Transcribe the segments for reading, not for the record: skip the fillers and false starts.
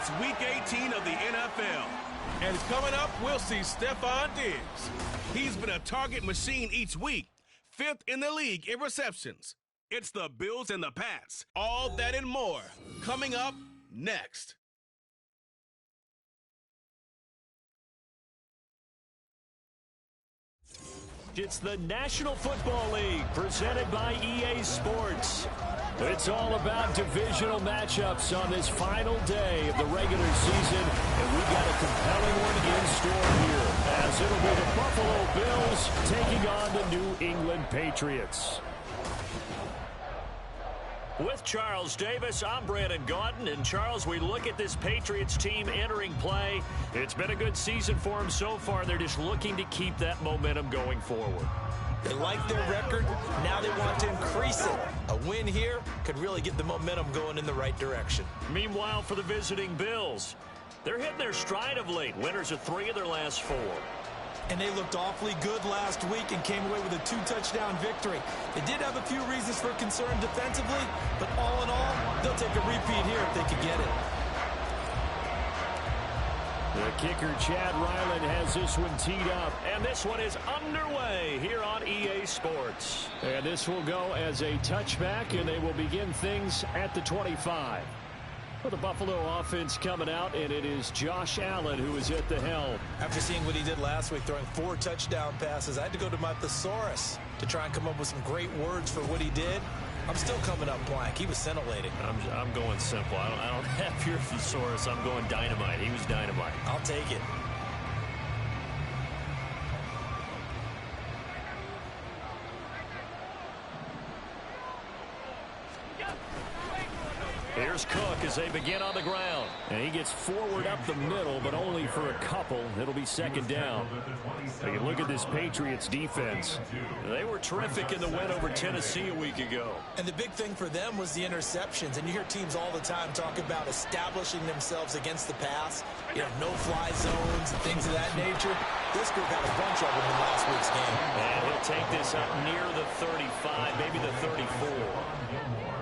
It's Week 18 of the NFL. And coming up, we'll see Stephon Diggs. He's been a target machine each week, 5th in the league in receptions. It's the Bills and the Pats. All that and more coming up next. It's the National Football League presented by EA Sports. It's all about divisional matchups on this final day of the regular season, and we got a compelling one in store here, as it'll be the Buffalo Bills taking on the New England Patriots. With Charles Davis, I'm Brandon Gaudin. And Charles, we look at this Patriots team entering play. It's been a good season for them so far. They're just looking to keep that momentum going forward. They like their record. Now they want to increase it. A win here could really get the momentum going in the right direction. Meanwhile, for the visiting Bills, they're hitting their stride of late. Winners of 3 of their last 4. And they looked awfully good last week and came away with a 2-touchdown victory. They did have a few reasons for concern defensively, but all in all, they'll take a repeat here if they could get it. The kicker, Chad Ryland, has this one teed up. And this one is underway here on EA Sports. And this will go as a touchback, and they will begin things at the 25. For the Buffalo offense coming out, and it is Josh Allen who is at the helm. After seeing what he did last week, throwing 4 touchdown passes, I had to go to my thesaurus to try and come up with some great words for what he did. I'm still coming up blank. He was scintillating. I'm going simple. I don't have your thesaurus. I'm going dynamite. He was dynamite. I'll take it. Here's Cook as they begin on the ground. And he gets forward up the middle, but only for a couple. It'll be second down. You can look at this Patriots defense. They were terrific in the win over Tennessee a week ago. And the big thing for them was the interceptions. And you hear teams all the time talk about establishing themselves against the pass. You know, no-fly zones and things of that nature. This group had a bunch of them in last week's game. And he'll take this up near the 35, maybe the 34.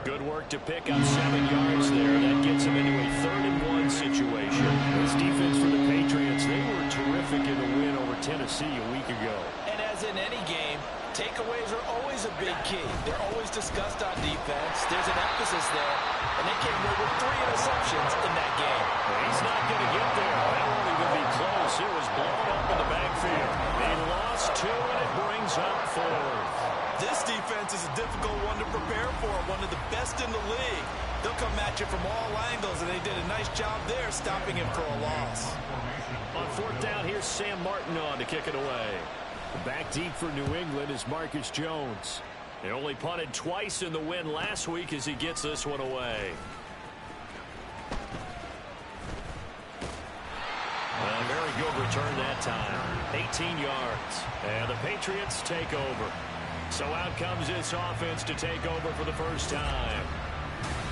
Good work to pick up 7 yards there. That gets him into a 3rd-and-1 situation. This defense for the Patriots, they were terrific in the win over Tennessee a week ago. And as in any game, takeaways are always a big key. They're always discussed on defense. There's an emphasis there. And they came away with 3 interceptions in that game. Well, he's not going to get there. That won't even be close. It was blown up in the backfield. They lost 2, and it brings up 4th. This defense is a difficult one to prepare for, one of the best in the league. They'll come at you from all angles, and they did a nice job there stopping him for a loss. On 4th down, here's Sam Martin on to kick it away. Back deep for New England is Marcus Jones. He only punted twice in the win last week as he gets this one away. A very good return that time. 18 yards. And the Patriots take over. So out comes this offense to take over for the first time.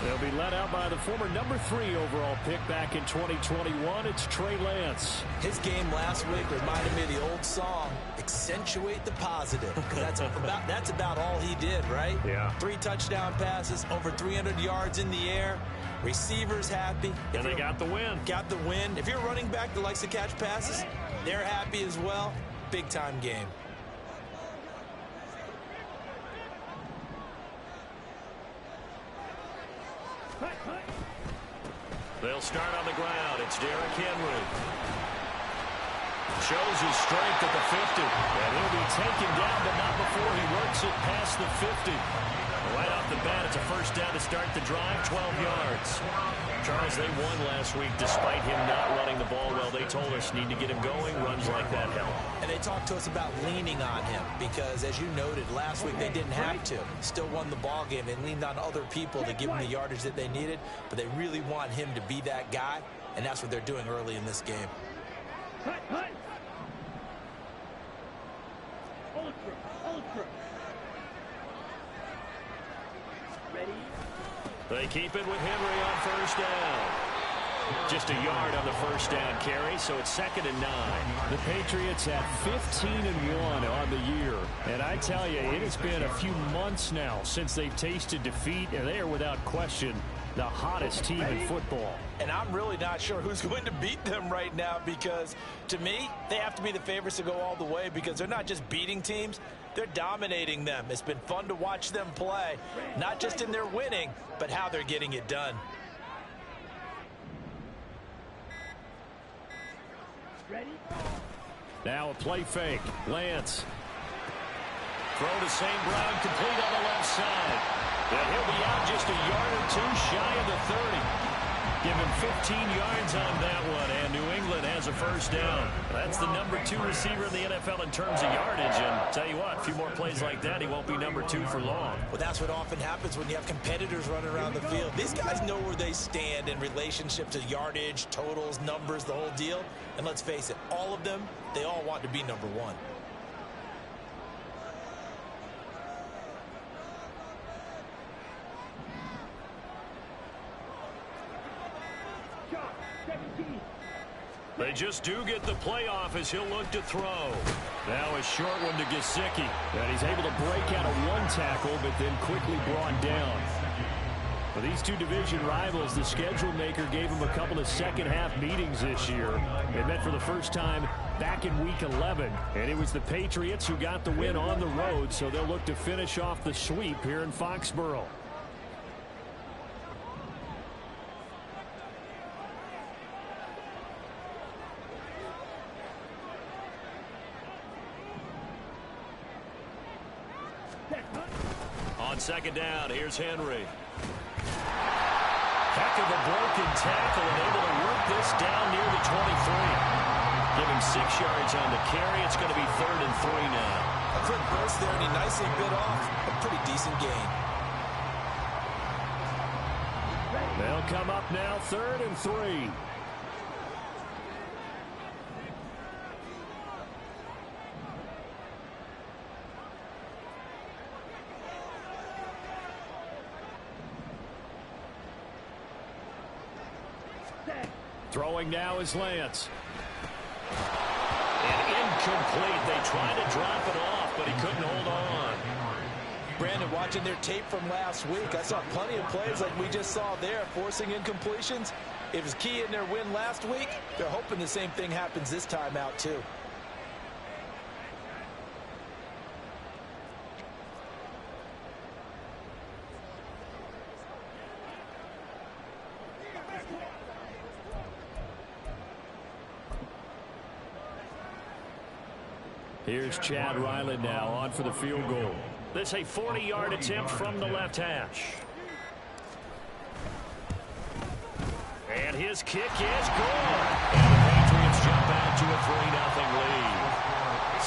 They'll be led out by the former number 3 overall pick back in 2021. It's Trey Lance. His game last week reminded me of the old song, Accentuate the Positive. Because that's about all he did, right? Yeah. 3 touchdown passes, over 300 yards in the air. Receivers happy. And they got the win. Got the win. If you're a running back that likes to catch passes, they're happy as well. Big-time game. They'll start on the ground. It's Derrick Henry. Shows his strength at the 50. And he'll be taken down, but not before he works it past the 50. Right off the bat, it's a first down to start the drive, 12 yards. Charles, they won last week despite him not running the ball well. They told us need to get him going. Runs like that help. And they talked to us about leaning on him because, as you noted, last week they didn't have to. Still won the ball game. They leaned on other people to give them the yardage that they needed, but they really want him to be that guy, and that's what they're doing early in this game. They keep it with Henry on first down. Just a yard on the first down carry, so it's 2nd and 9. The Patriots at 15-1 on the year. And I tell you, it has been a few months now since they've tasted defeat, and they are without question the hottest team in football. And I'm really not sure who's going to beat them right now, because to me, they have to be the favorites to go all the way, because they're not just beating teams, they're dominating them. It's been fun to watch them play, not just in their winning, but how they're getting it done. Ready? Now a play fake. Lance. Throw to St. Brown, complete on the left side. And he'll be out just a yard or two shy of the 30. Give him 15 yards on that one, and New England has a first down. That's the #2 receiver in the NFL in terms of yardage, and tell you what, a few more plays like that, he won't be #2 for long. Well, that's what often happens when you have competitors running around the field. These guys know where they stand in relationship to yardage, totals, numbers, the whole deal. And let's face it, all of them, they all want to be #1. They just do get the playoff as he'll look to throw. Now a short one to Gesicki. And he's able to break out of one tackle, but then quickly brought down. For these two division rivals, the schedule maker gave them a couple of second-half meetings this year. They met for the first time back in Week 11, and it was the Patriots who got the win on the road, so they'll look to finish off the sweep here in Foxborough. On second down, here's Henry. Heck of a broken tackle and able to work this down near the 23. Give him 6 yards on the carry. It's going to be 3rd and 3 now. A quick burst there, and he nicely bit off a pretty decent gain. They'll come up now 3rd and 3. Throwing now is Lance. And incomplete. They tried to drop it off, but he couldn't hold on. Brandon, watching their tape from last week, I saw plenty of plays like we just saw there, forcing incompletions. It was key in their win last week. They're hoping the same thing happens this time out, too. Here's Chad Ryland now on for the field goal. This a 40-yard attempt from the left hash. And his kick is good. And the Patriots jump out to a 3-0 lead.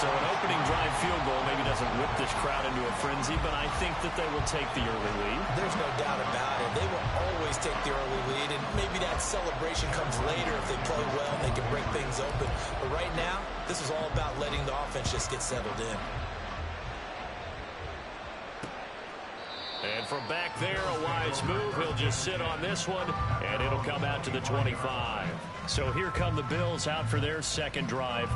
So an opening drive field goal maybe doesn't whip this crowd into a frenzy, but I think that they will take the early lead. There's no doubt about it. They will always take the early lead, and maybe that celebration comes later if they play well and they can break things open. But right now, this is all about letting the offense just get settled in. And from back there, a wise move. He'll just sit on this one, and it'll come out to the 25. So here come the Bills out for their second drive.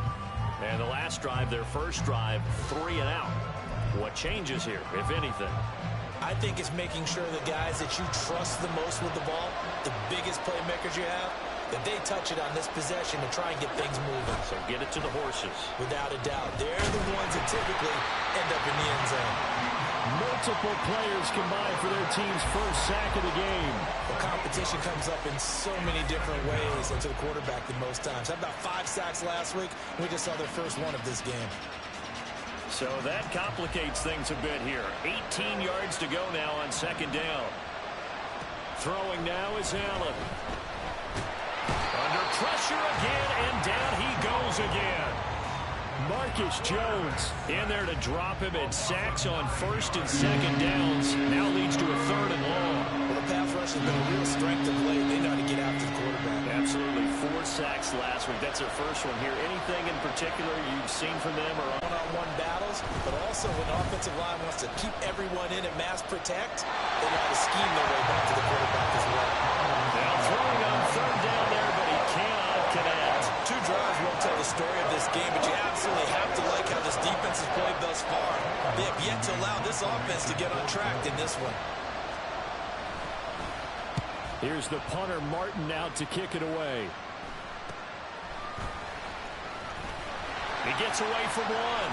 And the last drive, their first drive, 3 and out. What changes here, if anything? I think it's making sure the guys that you trust the most with the ball, the biggest playmakers you have, that they touch it on this possession to try and get things moving. So get it to the horses. Without a doubt. They're the ones that typically end up in the end zone. Multiple players combined for their team's first sack of the game. The competition comes up in so many different ways into the quarterback than most times. Had about 5 sacks last week. We just saw their first one of this game. So that complicates things a bit here. 18 yards to go now on second down. Throwing now is Allen. Under pressure again, and down he goes again. Marcus Jones in there to drop him, and sacks on first and second downs. Now leads to a 3rd and long. Well, the pass rush has been a real strength of late. They know how to get after the quarterback. Absolutely. 4 sacks last week. That's their first one here. Anything in particular you've seen from them? Or one-on-one battles, but also when the offensive line wants to keep everyone in and mass protect, they know how to scheme their way back to the quarterback as well. Now throwing on 3rd down there, but he cannot connect. 2 drives won't tell the story of this game, but you absolutely have to like how this defense has played thus far. They have yet to allow this offense to get on track in this one. Here's the punter, Martin, out to kick it away. He gets away from one.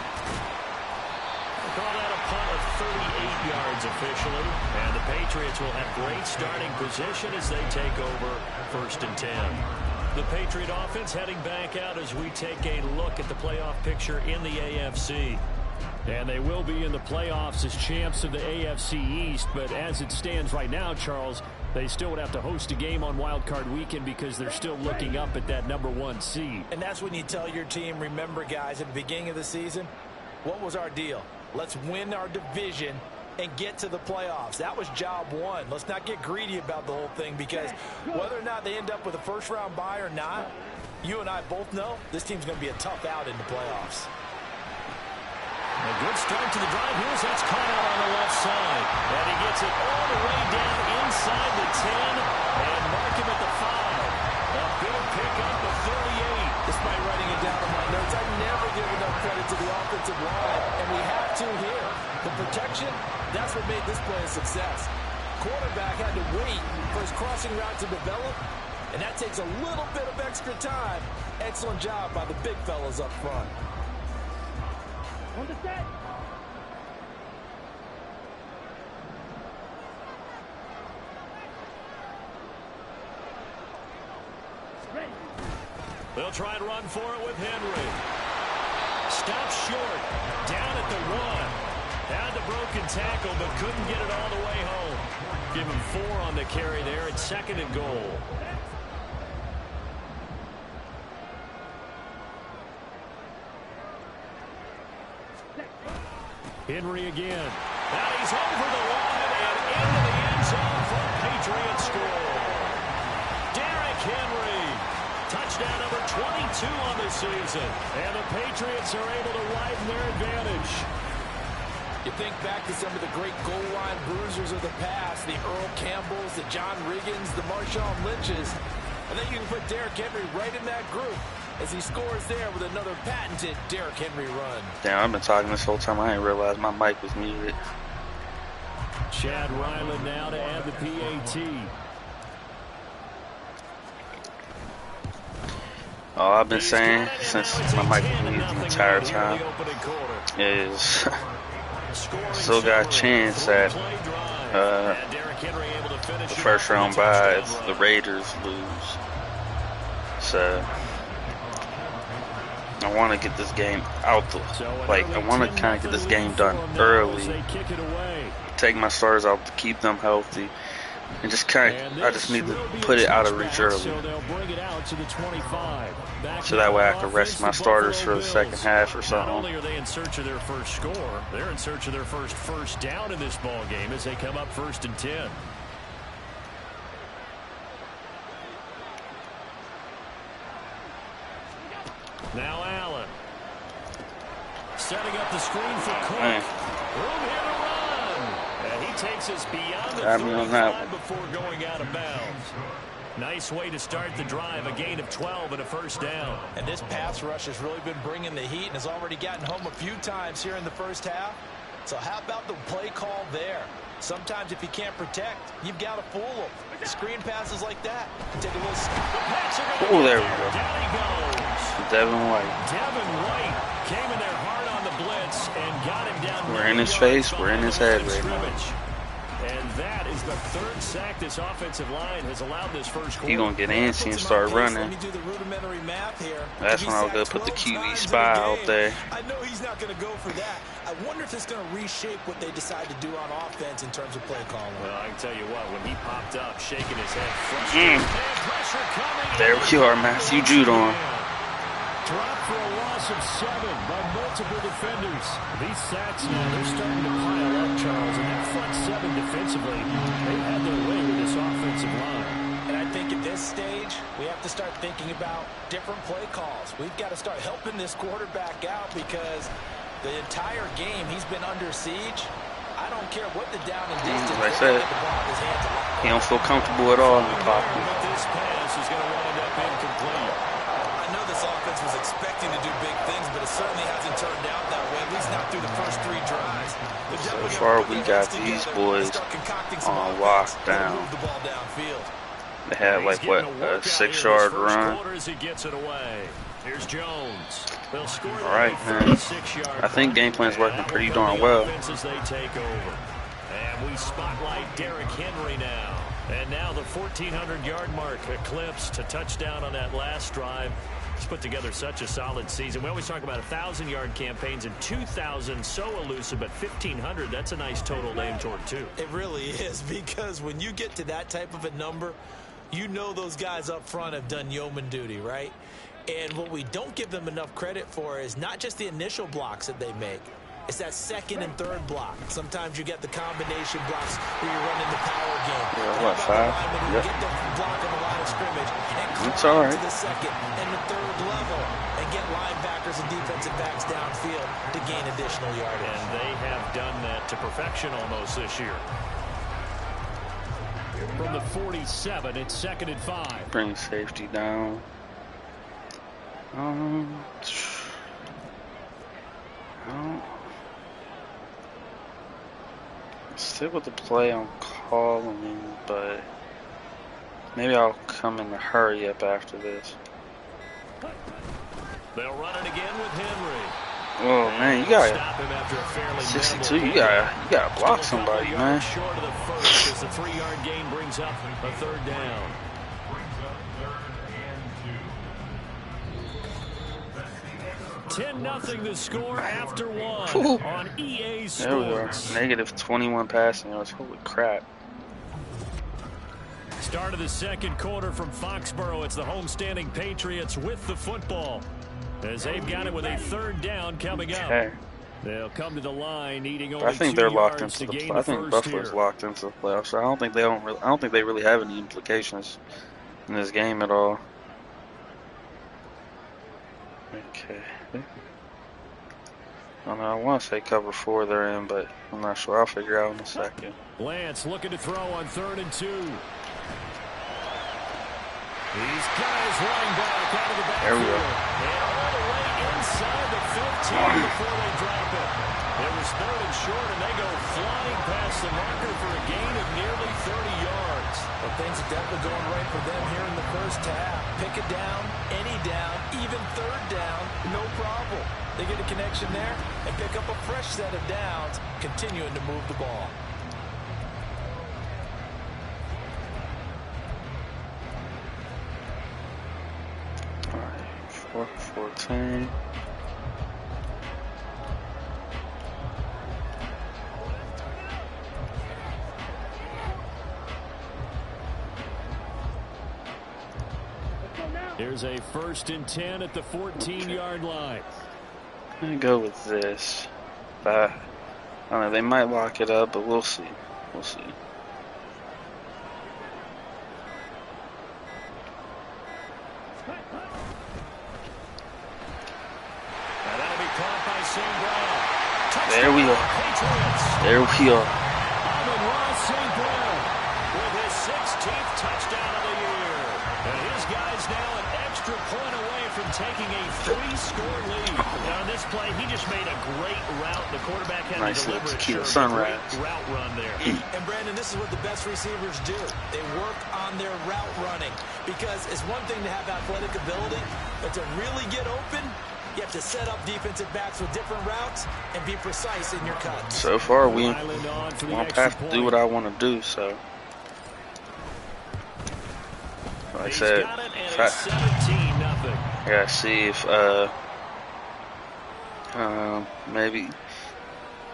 They call that a punt of 38 yards officially. And the Patriots will have great starting position as they take over 1st and 10. The Patriot offense heading back out as we take a look at the playoff picture in the AFC. And they will be in the playoffs as champs of the AFC East. But as it stands right now, Charles, they still would have to host a game on Wild Card Weekend because they're still looking up at that #1 seed. And that's when you tell your team, remember, guys, at the beginning of the season, what was our deal? Let's win our division and get to the playoffs. That was job one. Let's not get greedy about the whole thing, because whether or not they end up with a first-round bye or not, you and I both know this team's going to be a tough out in the playoffs. A good start to the drive. Here's that's caught out on the left side. And he gets it all the way down inside the 10 and mark him at the 5. A big pickup of 38. Despite writing it down on my notes, I never give enough credit to the offensive line, and we have to here. The protection, that's what made this play a success. Quarterback had to wait for his crossing route to develop, and that takes a little bit of extra time. Excellent job by the big fellas up front. On the set. Ready. They'll try and run for it with Henry. Stops short. Down at the 1. Had the broken tackle, but couldn't get it all the way home. Give him 4 on the carry there. It's 2nd and goal. Henry again. Now he's over the line and into the end zone for a Patriot score. Derrick Henry. Touchdown number 22 on the season. And the Patriots are able to widen their advantage. You think back to some of the great goal line bruisers of the past, the Earl Campbells, the John Riggins, the Marshawn Lynches. I think you can put Derrick Henry right in that group as he scores there with another patented Derrick Henry run. Damn, I've been talking this whole time. I didn't realize my mic was muted. Chad Ryland now to add the PAT. All I've been saying since my mic was muted the entire time is still got a chance at the first round bye if the Raiders lose. So I want to get this game out I want to kind of get this game done early. Take my stars out to keep them healthy. And just I just need to put it out of reach early. So that way I can rest my starters for the second half or something. Not only are they in search of their first score, they're in search of their first down in this ball game as they come up 1st and 10. Now Allen. Setting up the screen for Cook. Room here to run. And he takes us beyond the 35 before going out of bounds. Nice way to start the drive. A gain of 12 and a first down. And this pass rush has really been bringing the heat and has already gotten home a few times here in the first half. So how about the play call there? Sometimes if you can't protect, you've got to fool them. Screen passes like that. Take a little. Oh, there we go. Down he goes. Devin White. Devin White came in there hard on the blitz and got him down. We're in his face. We're in his head right now. And that is the 3rd sack this offensive line has allowed this first quarter. He gonna get antsy and start running. That's when I'll go put the QB spy out there. I know he's not going to go for that. I wonder if it's going to reshape what they decide to do on offense in terms of play calling. Well, I can tell you what, when he popped up, shaking his head, frustrated, pressure coming. There we are, Matthew Judon. Dropped for a loss of 7 by multiple defenders. These sacks now, they're starting to pile up, Charles, and that front 7 defensively, they've had their way with this offensive line. And I think at this stage, we have to start thinking about different play calls. We've got to start helping this quarterback out because the entire game he's been under siege. I don't care what the down and distance. Like I said, he don't feel comfortable at all in the pocket. But this pass is going to wind up incomplete. I know this offense was expecting to do big things, but it certainly hasn't turned out that way, at least not through the first 3 drives. So far, we got these boys on lockdown. They had like what, a 6-yard run. Here's Jones. They'll score all right, man. I think game plan's working pretty darn well. As they take over. And we spotlight Derrick Henry now. And now the 1,400-yard mark eclipsed to touchdown on that last drive. He's put together such a solid season. We always talk about 1,000-yard campaigns, and 2,000 so elusive, but 1,500, that's a nice total to aim toward, too. It really is, because when you get to that type of a number, you know those guys up front have done yeoman duty, right? And what we don't give them enough credit for is not just the initial blocks that they make. It's that second and third block. Sometimes you get the combination blocks where you're running the power game. Yeah, what, 5? Yep. Get the block on the line of scrimmage and it's all right. To the second and the third level and get linebackers and defensive backs downfield to gain additional yardage. And they have done that to perfection almost this year. From the 47, it's 2nd and 5. Bring safety down. Stick with the play I'm calling, but maybe I'll come in a hurry up after this. They'll run it again with Henry. Oh man, you got 62. You gotta block somebody, man. Short of the first as the 3-yard gain brings up a 3rd down. $10-0 the score after 1 on EA Sports. There we are. Negative 21 passing yards. Holy crap. Start of the 2nd quarter from Foxborough. It's the homestanding Patriots with the football, as they've got it with a 3rd down coming up. Okay. They'll come to the line, needing only I think 2 they're locked yards into to the gain I think Buffalo's locked into the playoffs. So I don't think they really have any implications in this game at all. Okay. I don't know, I want to say cover 4 they're in, but I'm not sure. I'll figure out in a second. Lance looking to throw on 3rd and 2. He's got his running back out of the backfield. There we go. And all the way inside the 15 before they drop it. It was 3rd and short, and they go flying past the marker for a gain of nearly 30 yards. Well, things are definitely going right for them here in the first half. Pick it down, any down, even 3rd down, no problem. They get a connection there and pick up a fresh set of downs, continuing to move the ball. All right, 4-14. Here's a 1st and 10 at the 14-yard line. I'm going to go with this. I don't know, they might lock it up, but we'll see. We'll see. And that'll be caught by St. Brown. There we are. There we are. Amon-Ra St. Brown with his 16th touchdown of the year. And his guy's now an extra point away from taking a 3-score lead. Now on this play, he just made a great route. The quarterback had nice to deliver little it. sunrise. Route run there. And Brandon, this is what the best receivers do. They work on their route running, because it's one thing to have athletic ability, but to really get open, you have to set up defensive backs with different routes and be precise in your cuts. So far, we won't have to do what I want to do, so. Like I said, I gotta see if,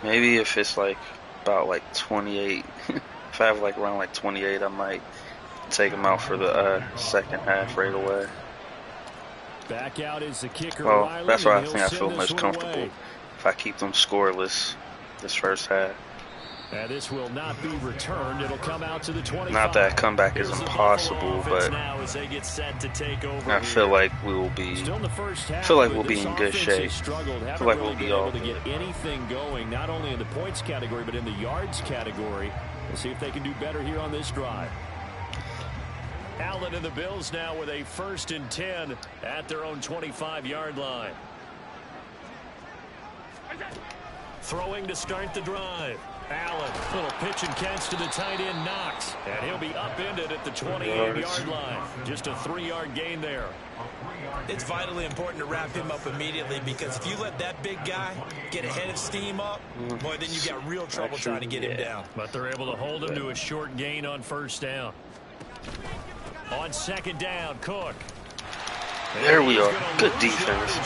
maybe if it's like about like 28, if I have like around like 28, I might take them out for the second half right away. Back out is the kicker. Well, that's why I think I feel most comfortable if I keep them scoreless this first half. And this will not be returned. It'll come out to the 25. Not that comeback is impossible, but I feel like we will be. I feel like we'll be in good shape. I feel like we'll be all good. To get anything going, not only in the points category but in the yards category. We'll see if they can do better here on this drive. Allen and the Bills now with a 1st and 10 at their own 25-yard line. Throwing to start the drive. Allen, little pitch and catch to the tight end, Knox. And he'll be upended at the 28-yard line. Just a 3-yard gain there. It's vitally important to wrap him up immediately, because if you let that big guy get a head of steam up, boy, then you got real trouble trying to get him down. But they're able to hold him to a short gain on first down. On second down, Cook. There we are. Good defense.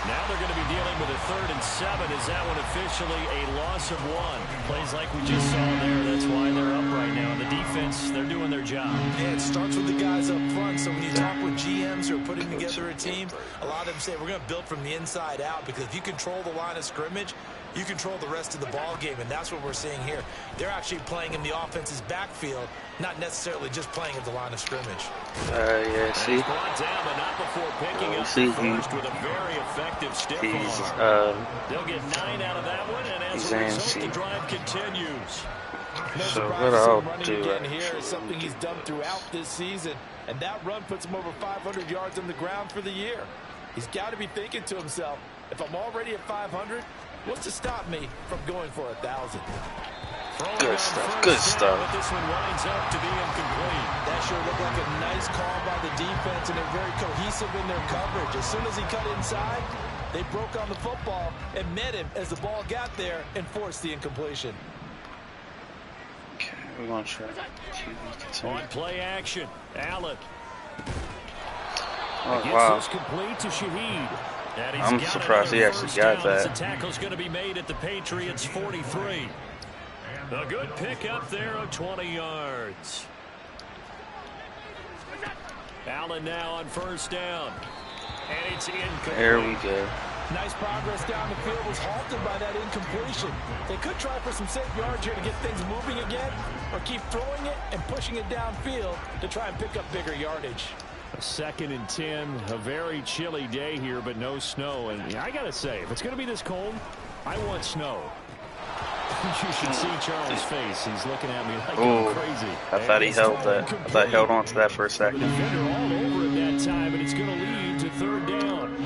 Now they're going to be dealing with a 3rd and 7. Is that one officially a loss of 1? Plays like we just saw there. That's why they're up right now. The defense, they're doing their job. Yeah, it starts with the guys up front. So when you talk with GMs who are putting together a team, a lot of them say we're going to build from the inside out, because if you control the line of scrimmage, you control the rest of the ball game, and that's what we're seeing here. They're actually playing in the offense's backfield, not necessarily just playing at the line of scrimmage. Yeah, see? See, with a very effective stiff arm. They'll get 9 out of that one, and as a result, the drive continues. No so what I'll do again here is something he's done throughout this season, and that run puts him over 500 yards on the ground for the year. He's got to be thinking to himself, if I'm already at 500, what's to stop me from going for 1,000? Good stuff. Good stuff. But this one winds up to be incomplete. That sure looked like a nice call by the defense, and they're very cohesive in their coverage. As soon as he cut inside, they broke on the football and met him as the ball got there and forced the incompletion. Okay, we're going to try. On play action, Allen. Oh, wow. This complete to Shaheed. I'm surprised he actually got that. The tackle's going to be made at the Patriots 43. A good pick up there of 20 yards. Allen now on first down. And it's incomplete. There we go. Nice progress down the field was halted by that incompletion. They could try for some safe yards here to get things moving again, or keep throwing it and pushing it downfield to try and pick up bigger yardage. A 2nd and 10, a very chilly day here, but no snow. And I got to say, if it's going to be this cold, I want snow. You should see Charles' face. He's looking at me like I'm crazy. I thought he held that. I thought he held on to that for a second. The defender all over it that time, and it's going to lead to 3rd down.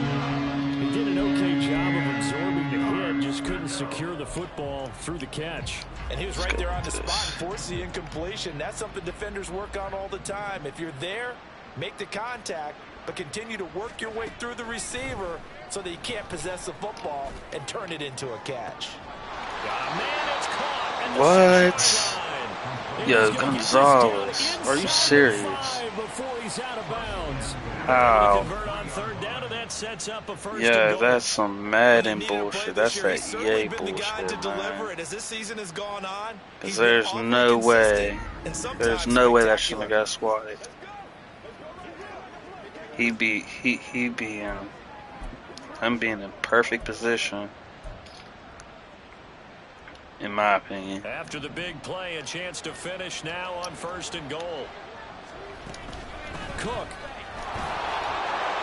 He did an okay job of absorbing the hit, just couldn't secure the football through the catch. And he was right there on the spot and forced the incompletion. That's something defenders work on all the time. If you're there, make the contact, but continue to work your way through the receiver so that you can't possess the football and turn it into a catch. What? Yo, Gonzalez, are you serious? How? Yeah, that's some Madden bullshit. That's that EA bullshit, man. Because there's no way. There's no way that shouldn't have got swatted. He be him being in perfect position, in my opinion. After the big play, a chance to finish now on 1st and goal. Cook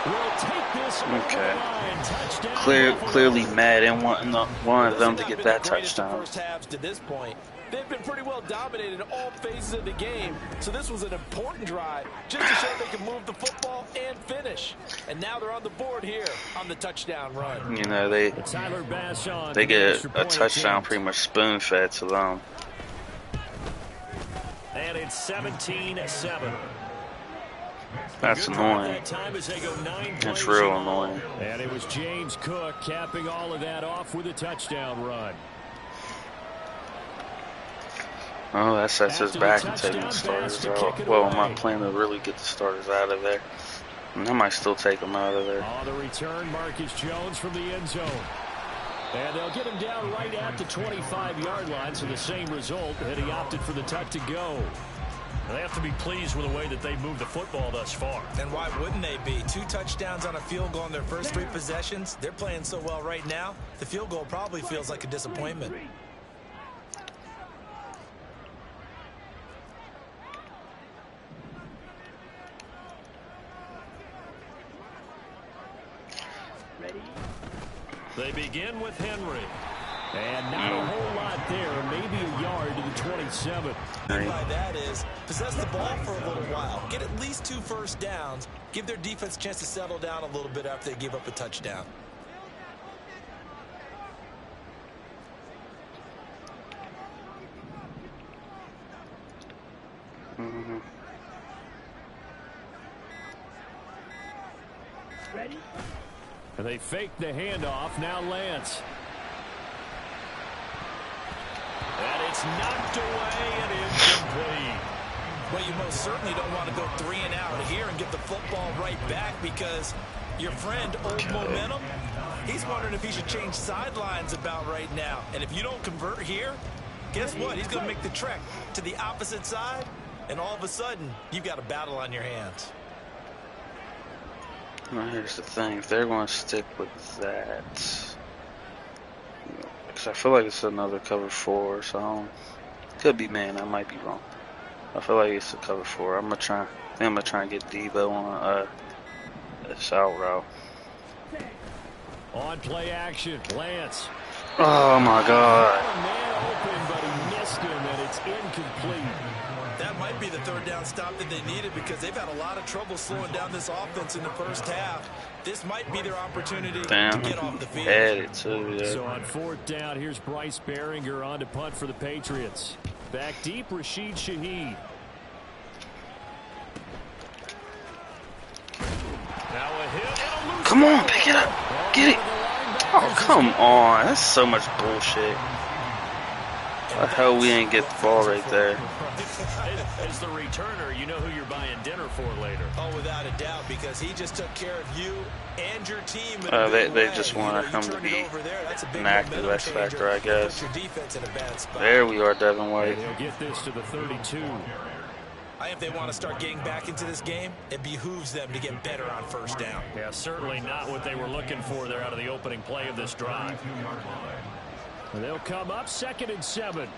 will take this Okay. Clearly Madden wanted them to get that touchdown. First halves to this point, they've been pretty well dominated in all phases of the game, so this was an important drive just to show they can move the football and finish. And now they're on the board here on the touchdown run. You know, they get a touchdown pretty much spoon-fed to them. And it's 17-7. That's annoying. It's real annoying. And it was James Cook capping all of that off with a touchdown run. Oh, that sets us back and taking the starters out. Well, I'm not planning to really get the starters out of there. And I might still take them out of there. On the return, Marcus Jones from the end zone. And they'll get him down right at the 25-yard line, so the same result, and he opted for the tuck to go. They have to be pleased with the way that they moved the football thus far. And why wouldn't they be? 2 touchdowns on a field goal in their first 3 possessions. They're playing so well right now, the field goal probably feels like a disappointment. They begin with Henry. And not a whole lot there, maybe a yard to the 27. By that is, possess the ball for a little while. Get at least 2 first downs. Give their defense a chance to settle down a little bit after they give up a touchdown. Ready? And they fake the handoff. Now Lance. And it's knocked away and incomplete. Well, you most certainly don't want to go 3 and out here and get the football right back, because your friend, Old Momentum, he's wondering if he should change sidelines about right now. And if you don't convert here, guess what? He's going to make the trek to the opposite side, and all of a sudden, you've got a battle on your hands. Well, here's the thing. If they're going to stick with that, because I feel like it's another cover 4, so could be, man. I might be wrong. I feel like it's a cover 4. I'm gonna try and get Debo on this out route. On play action, Lance. Oh my God! Man open, but he missed him, and it's incomplete. That might be the 3rd down stop that they needed, because they've had a lot of trouble slowing down this offense in the first half. This might be their opportunity to get off the field. Added to it. So on 4th down, here's Bryce Behringer on to punt for the Patriots. Back deep, Rashid Shaheed. Now a hit and a loose. Come on, pick it up. Get it. Oh, come on. That's so much bullshit. The hell we ain't get the ball right there. As the returner, you know who you're buying dinner for later. Oh, without a doubt, because he just took care of you and your team. They just want him to be an active X factor, I guess. There we are, Devin White. They'll get this to the 32. If they want to start getting back into this game, it behooves them to get better on 1st down. Yeah, certainly not what they were looking for there out of the opening play of this drive. And they'll come up 2nd and 7.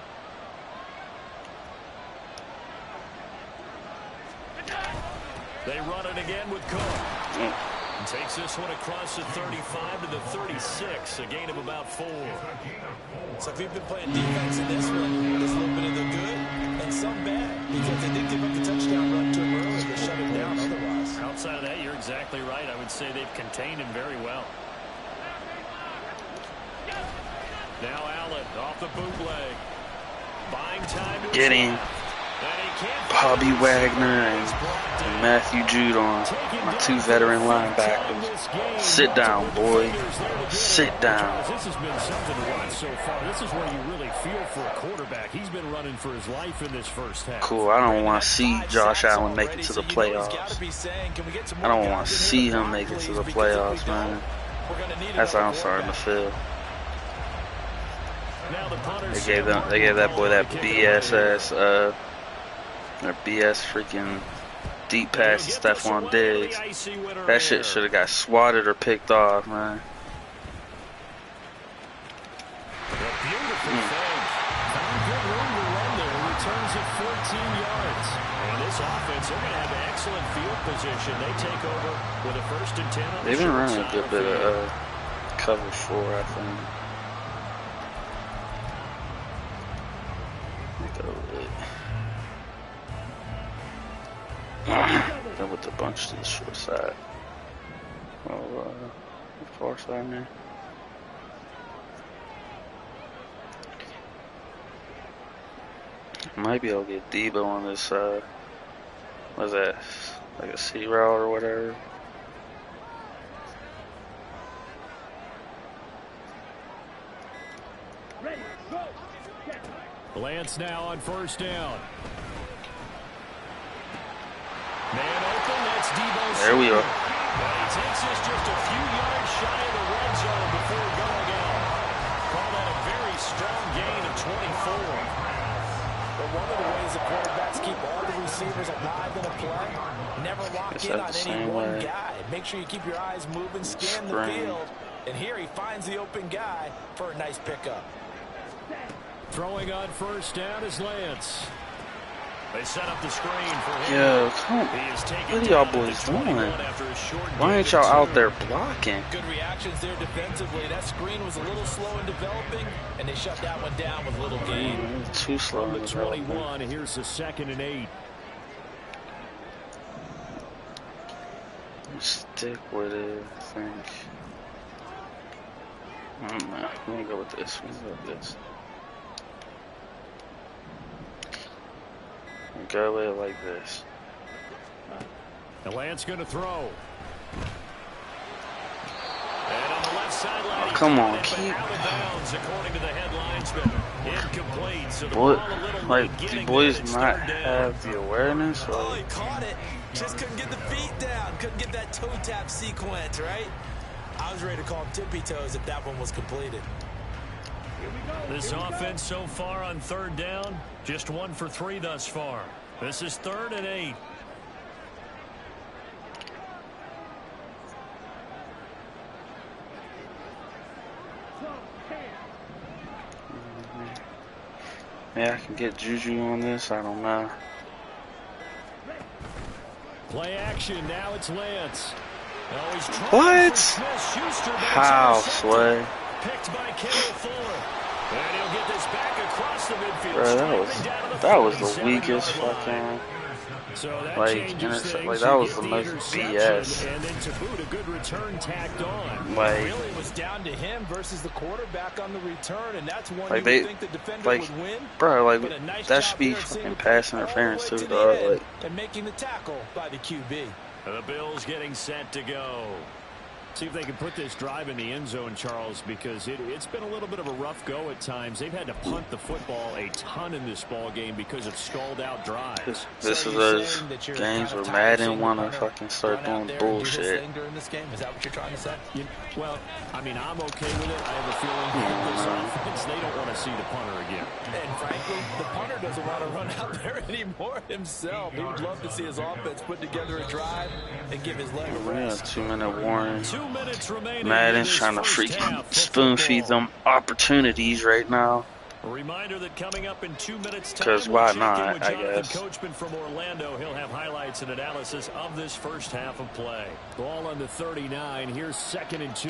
They run it again with Cook. Takes this one across the 35 to the 36, a gain of about 4. So if you've been playing defense in this one, there's a little bit of the good and some bad, because they did give up the touchdown run to him earlier to shut him down otherwise. Outside of that, you're exactly right. I would say they've contained him very well. Now Allen off the bootleg. Buying time to Get him. Bobby Wagner and Matthew Judon, my 2 veteran linebackers. Sit down, boy. Sit down. This has been something to watch so far. This is where you really feel for a quarterback. He's been running for his life in this first half. Cool. I don't want to see Josh Allen make it to the playoffs. I don't want to see him make it to the playoffs, man. That's how I'm starting to feel. They gave that boy that BS ass or BS freaking deep pass to Stephon Diggs. That shit should have got swatted or picked off, man. Beautiful fake. Found good room to run there. Returns it 14 yards. And this offense, they're going to have excellent field position. They take over with a 1st and 10 on the They've been running a side good bit of cover 4, I think. Then with the bunch to the short side. Well, the far side there. Might be able to get Debo on this, what is that, like a C route or whatever. Ready, go! Lance now on 1st down. Man open, that's Debo. There we are. He takes this just a few yards shy of the red zone before going out. Call that a very strong gain of 24. But one of the ways the quarterbacks keep all the receivers alive in a play, never lock in on any one guy. Make sure you keep your eyes moving, scan the field. And here he finds the open guy for a nice pickup. Throwing on 1st down is Lance. They set up the screen for him. Yo, come on. What are y'all boys doing? Why ain't y'all out there blocking? Good reactions there defensively. That screen was a little slow in developing, and they shut that one down with little gain. Too slow in the 21, here's the 2nd and 8. Stick with it, I think. I don't know. I'm gonna go with this. go with it like this. And Lance going to throw. And on the left sideline, come on, keep. out of bounds, according to the headlinesman. Incomplete. So the What? ball a little Like, late do getting boys there. not have the awareness? Oh, Like, he caught it. Just couldn't get the feet down. Couldn't get that toe tap sequence, right? I was ready to call him tippy toes if that one was completed. This offense so far on third down, just 1 for 3 thus far. This is 3rd and 8. yeah, I can get Juju on this. I don't know. Play action. Now it's Lance. Oh, he's What? Smith-Schuster, How, Sway? Picked by Kendall Fuller. And he'll get this back across the midfield. Bro, that was the weakest fucking. So that Like, that was the most BS. And then to boot, a good return tacked on. Like, Really, it was down to him versus the quarterback on the return, and that's one like you would think the defender like, would win. bro, like, But a nice that job should be there seeing fucking the pass play all the interference way too, to the dog. end Like, and making the tackle by the QB. The Bills getting set to go. See if they can put this drive in the end zone, Charles, because it's been a little bit of a rough go at times. They've had to punt the football a ton in this ball game because of stalled out drives. this is those games where Madden want to fucking start doing bullshit. During this game, is that what you're trying to say? Well, I mean, I'm okay with it. I have a feeling that this offense, they don't want to see the punter again. And frankly, the punter doesn't want to run out there anymore himself. He would love to see his offense put together a drive and give his leg a rest. 2-minute warning. 2 minutes remaining. Madden's trying to freaking spoon feed them opportunities right now. A reminder that coming up in 2 minutes time, Because why not, I guess. Coachman from Orlando. He'll have highlights and analysis of this first half of play. Ball on the 39. Here's 2nd and 2.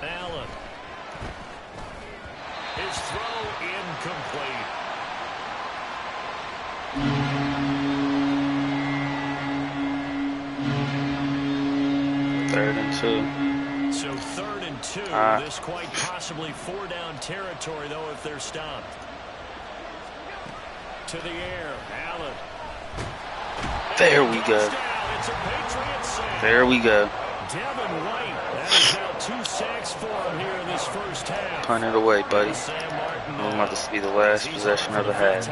Allen. His throw incomplete. 3rd and 2. So 3rd and 2. This quite possibly 4-down territory, though, if they're stopped. To the air. Allen. There we go. There we go. Devin White. That is now 2 sacks for him here in this first half. Punt it away, buddy. I want this to be the last possession of the half.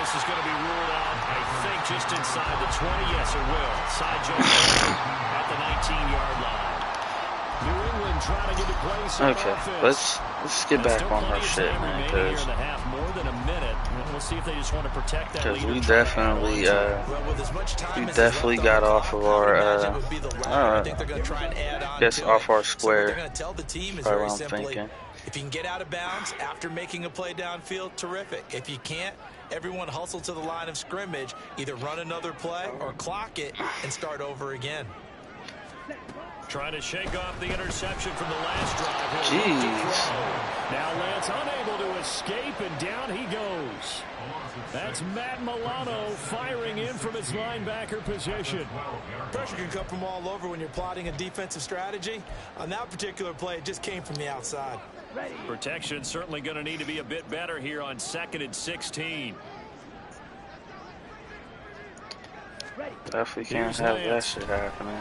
This is going to be ruled out, I think, just inside the 20. Yes, it will. Side jump at the 19-yard line. New England trying to get to play some offense. Let's get back on our shit, man, because more than a minute. We'll see if they just want to protect that lead. we definitely got off of our off our square. That's what I'm thinking. If you can get out of bounds after making a play downfield, terrific. If you can't, everyone hustle to the line of scrimmage, either run another play or clock it and start over again. Trying to shake off the interception from the last drive. Jeez. Now Lance unable to escape, and down he goes. That's Matt Milano firing in from his linebacker position. Pressure can come from all over when you're plotting a defensive strategy. On that particular play, it just came from the outside. Protection certainly going to need to be a bit better here on 2nd and 16. Definitely can't have that shit happening.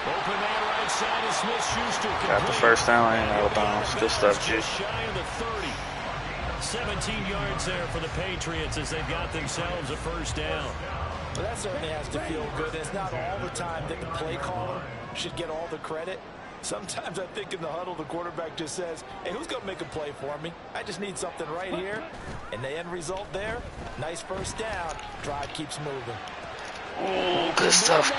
Open man right side is Smith-Schuster. Got the first down in Alabama. Good stuff, Juice. Shy of the 30. 17 yards there for the Patriots as they've got themselves a first down. Well, that certainly has to feel good. It's not all the time that the play caller should get all the credit. Sometimes I think in the huddle, the quarterback just says, hey, who's going to make a play for me? I just need something right here. And the end result there, nice first down. Drive keeps moving. Oh, good stuff.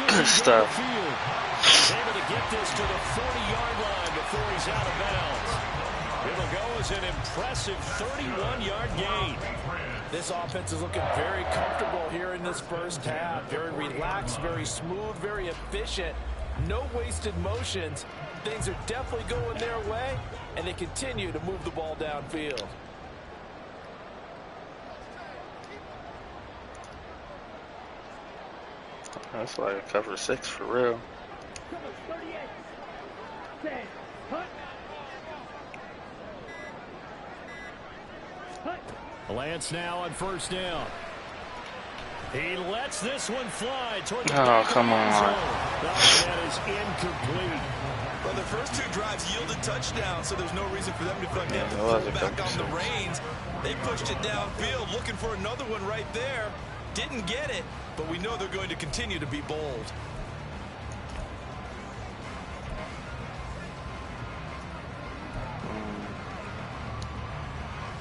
Good stuff. He's able to get this to the 40-yard line before he's out of bounds. It'll go as an impressive 31-yard gain. This offense is looking very comfortable here in this first half. Very relaxed, very smooth, very efficient. No wasted motions. Things are definitely going their way, and they continue to move the ball downfield. That's like a cover 6 for real. Understand? Hut. Hut. Lance now on first down. He lets this one fly toward the Oh, come on. That is incomplete. Well, their first two drives yielded touchdowns, so there's no reason for them to feel like they have to pull back on the reins. They pushed it downfield, looking for another one right there. Didn't get it, but we know they're going to continue to be bold.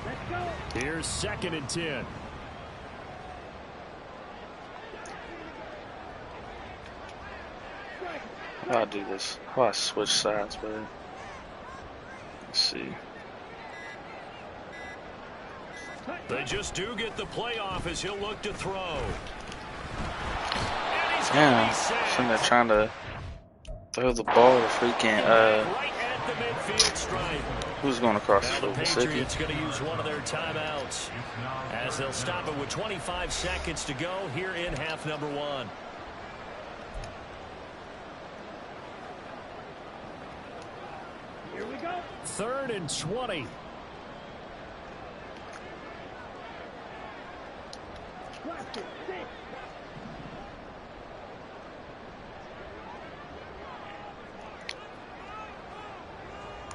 Let's go. Here's 2nd and 10. I'll do this. I'll switch sides, but let's see. They just do get the playoff as he'll look to throw. Yeah, so they're trying to throw the ball to freaking Right at the midfield stripe. who's going across the field? Patriots going to use one of their timeouts as they'll stop it with 25 seconds to go here in half number 1. Here we go. 3rd and 20. Watch it. Sit.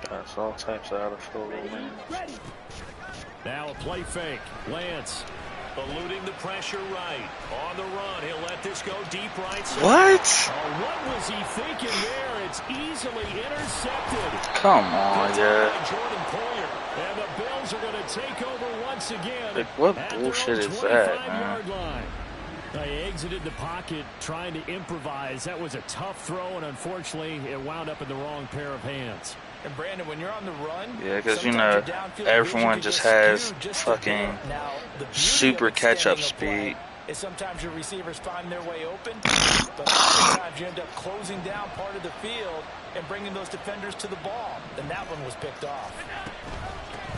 That's all types of out of field goal, man. Ready. Now a play fake. Lance eluding the pressure right. On the run, he'll let this go deep right side. What? Oh, what was he thinking there? It's easily intercepted. Come on, yeah. Jordan Poyer. And the Bills are going to take over once again. Like, what bullshit is that, man? Line. They exited the pocket trying to improvise. That was a tough throw, and unfortunately, it wound up in the wrong pair of hands. And Brandon, when you're on the run, Yeah, because you know everyone just has fucking super catch-up speed. Sometimes your receivers find their way open, but sometimes you end up closing down part of the field and bringing those defenders to the ball. And that one was picked off.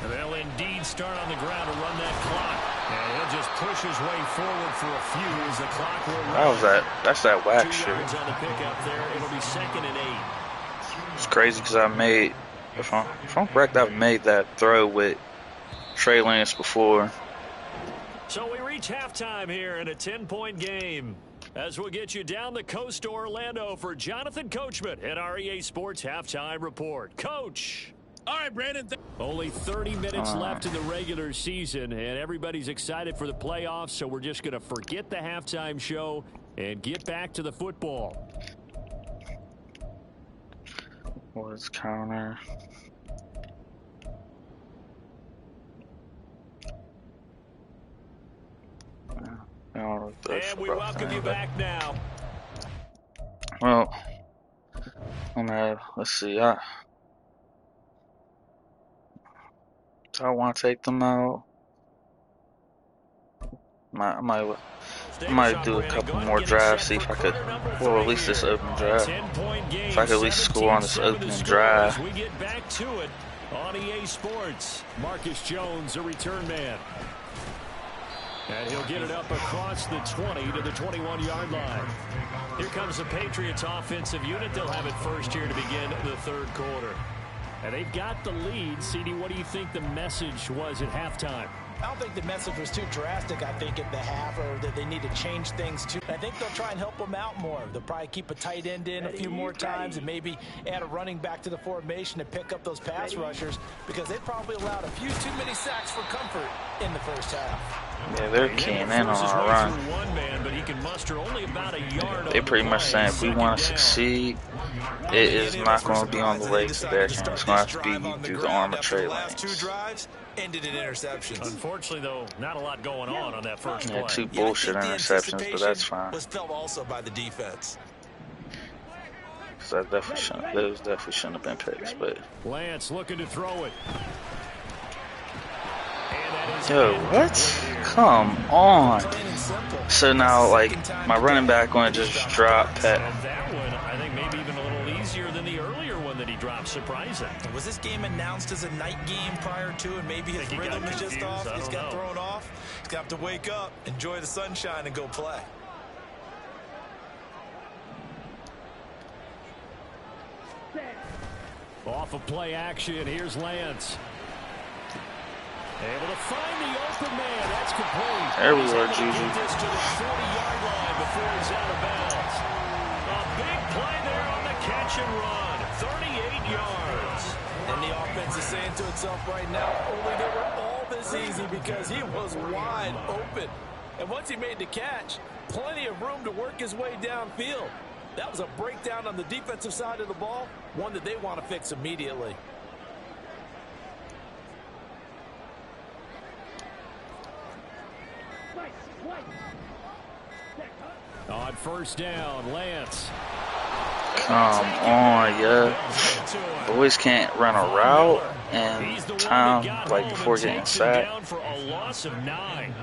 And they'll indeed start on the ground to run that clock. And he'll just push his way forward for a few as the clock will run. How was that? That's that whack 2 shit. yards on the pickup there. It'll be 2nd and 8. It's crazy because I made, if I'm correct, I've made that throw with Trey Lance before. So we reach halftime here in a 10-point game. As we'll get you down the coast to Orlando for Jonathan Coachman at our EA Sports Halftime Report. Coach. All right, Brandon. Only 30 minutes left in the regular season, and everybody's excited for the playoffs, so we're just going to forget the halftime show and get back to the football. Was counter. And we welcome you back now. Well, let's see. I want to take them out. I might do a couple more drives, see if I could, well, at least this opening drive. If I could at least score on this opening drive. We get back to it on EA Sports. Marcus Jones, a return man. And he'll get it up across the 20 to the 21-yard line. Here comes the Patriots offensive unit. They'll have it first here to begin the 3rd quarter. And they've got the lead. CD, what do you think the message was at halftime? I don't think the message was too drastic, I think, at the half, or that they need to change things too. I think they'll try and help them out more. They'll probably keep a tight end in a few more times and maybe add a running back to the formation to pick up those pass rushers, because they probably allowed a few too many sacks for comfort in the first half. Yeah, they're keying in on our run. They pretty much saying if we want to succeed, it is not going to be on the legs of Derrick Henry. It's going to have to be through the arm of Trey Lance. Ended in interceptions. Unfortunately, though, not a lot going on that first play. Yeah, 2 bullshit interceptions, but that's fine. Was felt also by the defense. Those definitely shouldn't have been picks, but Lance looking to throw it. Yo, what? Come on. So now, like, my running back going to just drop Pat. And that one, I think, maybe even a little easier than the earlier one that he dropped. Surprising. Was this game announced as a night game prior to, and maybe his rhythm is just off? He's got thrown off. He's got to wake up, enjoy the sunshine, and go play. Off of play action, here's Lance. Able to find the open man. That's complete. There we are, Juju. This to the 40-yard line before he's out of bounds. A big play there on the catch and run. 38 yards. And the offense is saying to itself right now, only they were all this easy because he was wide open. And once he made the catch, plenty of room to work his way downfield. That was a breakdown on the defensive side of the ball, one that they want to fix immediately. On first down, Lance. Come on, yeah. Boys can't run a route in time, like before getting sacked. For a loss of 9.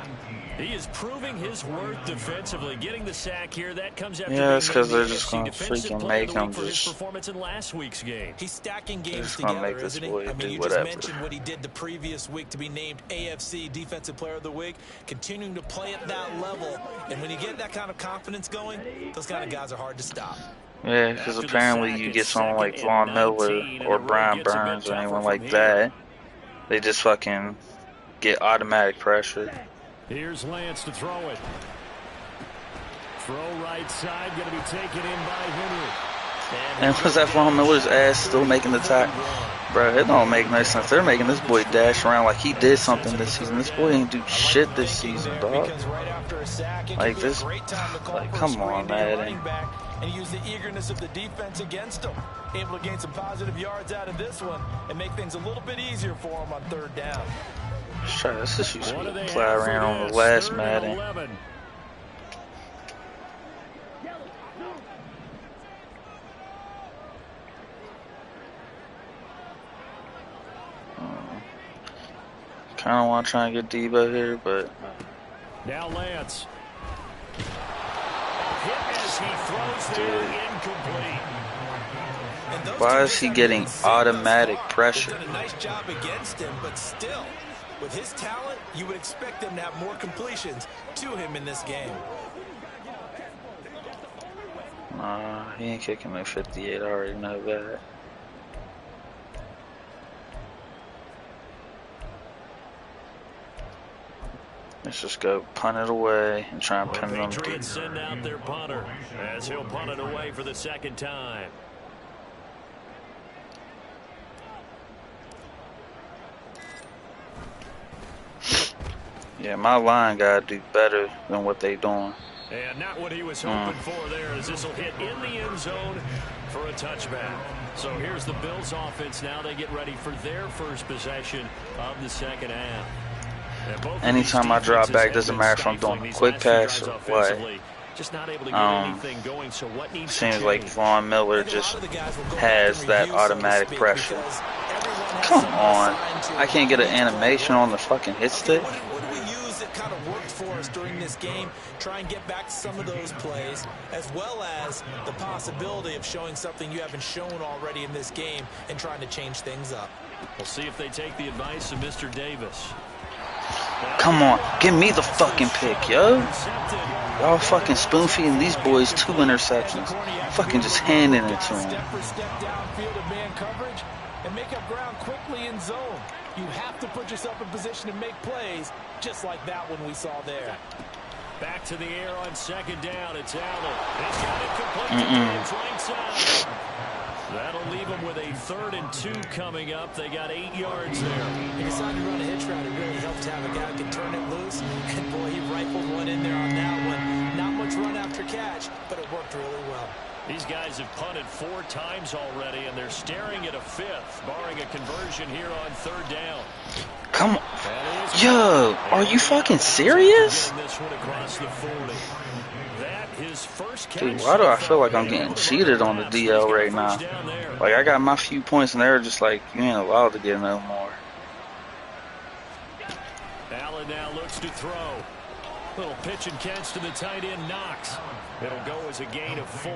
He is proving his worth defensively, getting the sack here. That comes after yeah, it's because they're just going to freaking make him just. Performance in last week's game. He's stacking games together, make this isn't he? boy I mean, do you whatever. just mentioned what he did the previous week to be named AFC Defensive Player of the Week, continuing to play at that level. And when you get that kind of confidence going, those kind of guys are hard to stop. Yeah, because apparently you get someone like Von Miller or Brian Burns or anyone like that, they just fucking get automatic pressure. Here's Lance to throw it. Throw right side, going to be taken in by Henry. And was that Von Miller's ass still making the tackle? Bro, it don't make no sense. They're making this boy dash around like he did something this season. This boy ain't do shit this season, dog. Like this, like come on, Madden. And use the eagerness of the defense against him. Able to gain some positive yards out of this one and make things a little bit easier for him on third down. This is used to play around on the last Madden. Kind of want to try and get Debo here, but now Lance. Hit as he throws there, incomplete. Why is he getting automatic pressure? Done a nice job against him, but still, with his talent, you would expect him to have more completions to him in this game. Nah, he ain't kicking no 58. I already know that. Let's just go punt it away and try and pin them. Patriots send out their punter as he'll punt it away for the second time. Yeah, my line gotta do better than what they doing. And not what he was hoping for there, as this will hit in the end zone for a touchback. So here's the Bills offense now. They get ready for their first possession of the second half. Anytime I drop back, doesn't matter if I'm doing a quick pass or what. Just not able to get anything going. So what needs seems like Von Miller just has that automatic pressure. Come on. I can't get an animation on the fucking hit stick. What do we use that kind of worked for us during this game? Try and get back to some of those plays, as well as the possibility of showing something you haven't shown already in this game and trying to change things up. We'll see if they take the advice of Mr. Davis. Come on, give me the fucking pick, yo. Y'all fucking spoon feeding these boys 2 interceptions. Fucking just handing it to them. Step for step downfield of man coverage and make up ground quickly in zone. You have to put yourself in position to make plays, just like that one we saw there. Back to the air on second down. It's Allen. He's got it complete to Giants right side. That'll leave them with a 3rd and 2 coming up. They got 8 yards there. He decided to run a hitch route. It really helped to have a guy who can turn it loose. And boy, he rifled one in there on that one. Not much run after catch, but it worked really well. These guys have punted 4 times already, and they're staring at a 5th, barring a conversion here on 3rd down. Come on. Yo, are you fucking serious? Dude, why do I feel like I'm getting cheated on the DL right now? Like, I got my few points, and they're just like, you ain't allowed to get no more. Allen now looks to throw. Little pitch and catch to the tight end, Knox. It'll go as a gain of 4.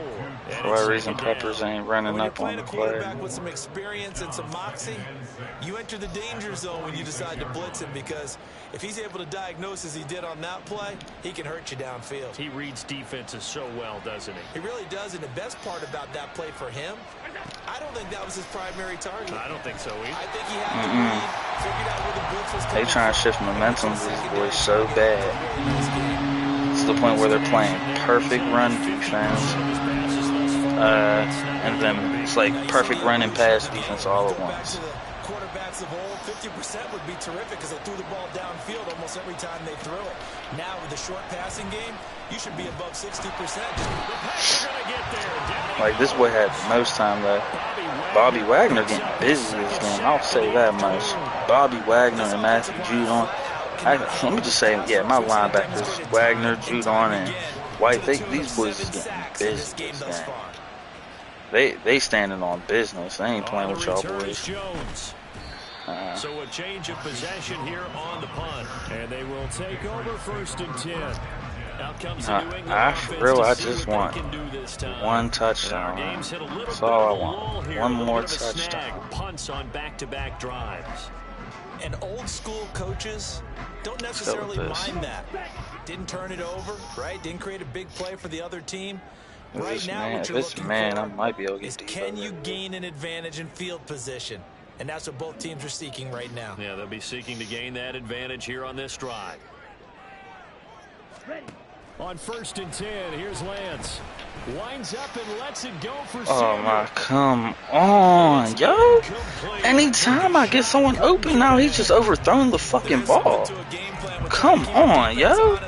For what reason Peppers ain't running up on the play? With some experience and some moxie, you enter the danger zone when you decide to blitz him, because if he's able to diagnose as he did on that play, he can hurt you downfield. He reads defenses so well, doesn't he? He really does, and the best part about that play for him I don't think that was his primary target. I don't think so either. I think he had to read, figured out where the blitz was coming They trying to shift momentum with these boys so bad. It's the point where they're playing perfect run defense. And then it's like perfect run and pass defense all at once. Quarterbacks of old, 50% would be terrific because they threw the ball downfield almost every time they threw it. Now with the short passing game, you should be above 60%. Like this boy had the most time left. Bobby Wagner getting busy this game. I'll say that much. Bobby Wagner and Matthew Judon. Let me just say, yeah, my linebackers, Wagner, Judon, and White, these boys is getting busy this game. They standing on business. They ain't playing with y'all boys. So a change of possession here on the punt, and they will take over 1st and 10. Out comes the New England for real, I just want one touchdown. That's all I want. One more touchdown. Punts on back-to-back drives. And old school coaches don't necessarily mind that. Didn't turn it over, right? Didn't create a big play for the other team. Right now, what you're looking for I might be able to is get can you gain an advantage in field position? And that's what both teams are seeking right now. Yeah, they'll be seeking to gain that advantage here on this drive. On 1st and 10, here's Lance. Winds up and lets it go for Oh my, come on, yo. Anytime I get someone open now, he's just overthrowing the fucking ball. Come on, yo.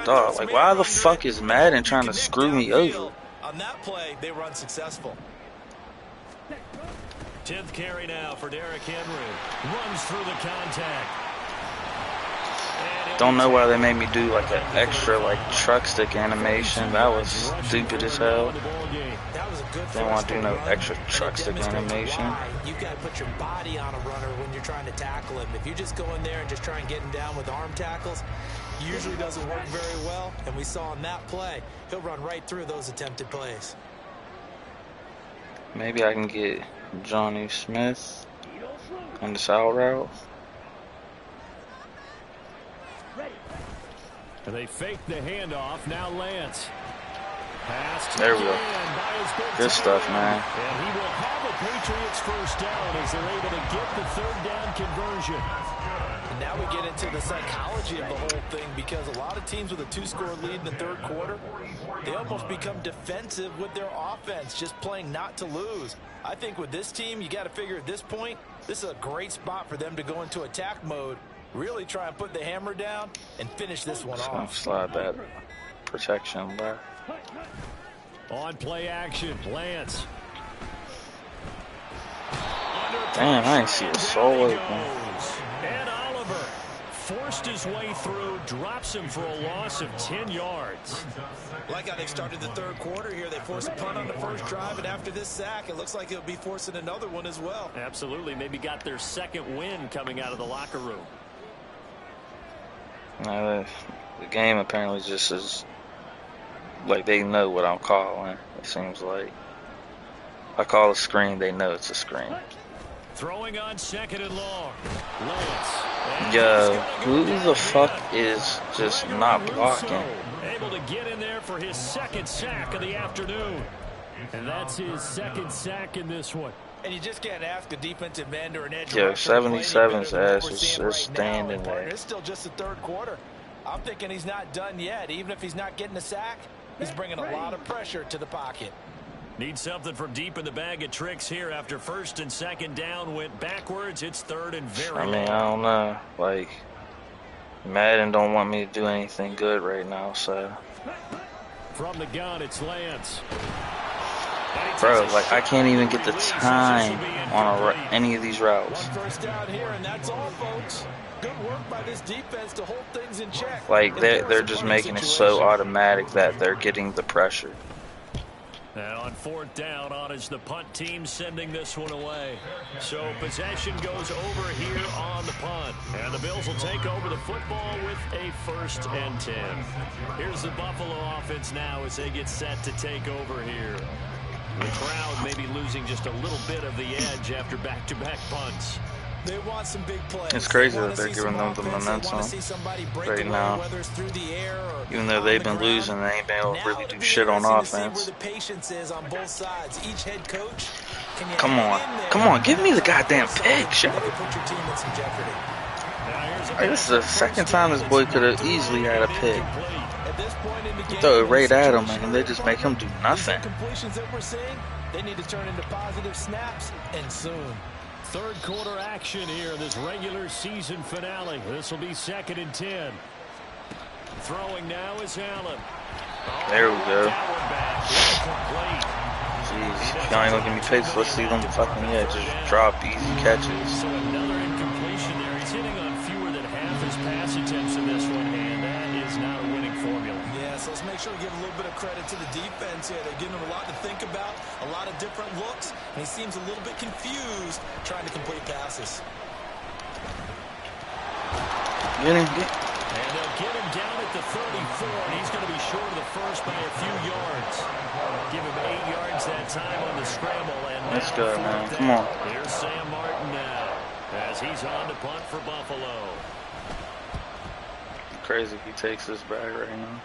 Dog, like why the fuck is Madden trying to screw me over? On that play, they were unsuccessful. 10th carry now for Derrick Henry. Runs through the contact. Don't know why they made me do like an extra like truck stick animation. That was stupid as hell. Don't want to do no extra truck stick animation. You got to put your body on a runner when you're trying to tackle him. If you just go in there and just try and get him down with arm tackles, usually doesn't work very well. And we saw in that play, he'll run right through those attempted plays. Maybe I can get Johnny Smith on this out route. And they fake the handoff. Now Lance. There we go. Good stuff, man. And he will have a Patriots 1st down as they're able to get the 3rd down conversion. And now we get into the psychology of the whole thing because a lot of teams with a 2-score lead in the 3rd quarter, they almost become defensive with their offense, just playing not to lose. I think with this team, you got to figure at this point, this is a great spot for them to go into attack mode, really try and put the hammer down and finish this one off. Slide that protection left. On play action, Lance. Damn, I ain't see a soul open. And Oliver forced his way through, drops him for a loss of 10 yards. Like how they started the 3rd quarter here. They forced a punt on the 1st drive, and after this sack, it looks like they'll be forcing another one as well. Absolutely. Maybe got their 2nd win coming out of the locker room. The game apparently just is like they know what I'm calling. It seems like I call a screen, they know it's a screen. Throwing on 2nd and long. Lance. Yo, who the fuck is just not blocking? Able to get in there for his 2nd sack of the afternoon. And that's his 2nd sack in this one. And you just can't ask a defensive end or an edge. Yo, 77's ass is just standing there. It's still just the 3rd quarter. I'm thinking he's not done yet. Even if he's not getting a sack, he's bringing a lot of pressure to the pocket. Need something from deep in the bag of tricks here after 1st and 2nd down went backwards. It's 3rd and very long. I don't know. Like, Madden don't want me to do anything good right now, so. From the gun, it's Lance. Bro, like, I can't even get the time on any of these routes. 1st down here, and that's all, folks. Good work by this defense to hold things in check. Like, they're just making it so automatic that they're getting the pressure. And on 4th down, on is the punt team sending this one away. So possession goes over here on the punt. And the Bills will take over the football with a 1st and 10. Here's the Buffalo offense now as they get set to take over here. The crowd may be losing just a little bit of the edge after back-to-back punts. They want some big plays. It's crazy that they're giving them the momentum right now. Even though they've been losing, they ain't been able to really do shit on offense. Come on, give me the goddamn pick, shit. This is the second time this boy could have easily had a pick. Throw it right at him, and they just make him do nothing. They need to turn into positive snaps, and soon. Third quarter action here in this regular season finale. This will be 2nd and 10. Throwing now is Allen. There we go. Jeez, if y'all ain't gonna give me picks, let's see them fucking just drop easy catches. So another incompletion there. He's hitting on fewer than half his pass attempts in this one, and that is not a winning formula. Yeah, so let's make sure we give a little bit of credit to the defense here. They're giving him a lot to think about, a lot of different looks, and he seems a little bit confused trying to complete passes. And they'll get him down at the 34, and he's going to be short of the first by a few yards. Give him 8 yards that time on the scramble. And let's go, man. Come on. Here's Sam Martin now as he's on to punt for Buffalo. Crazy if he takes this back right now.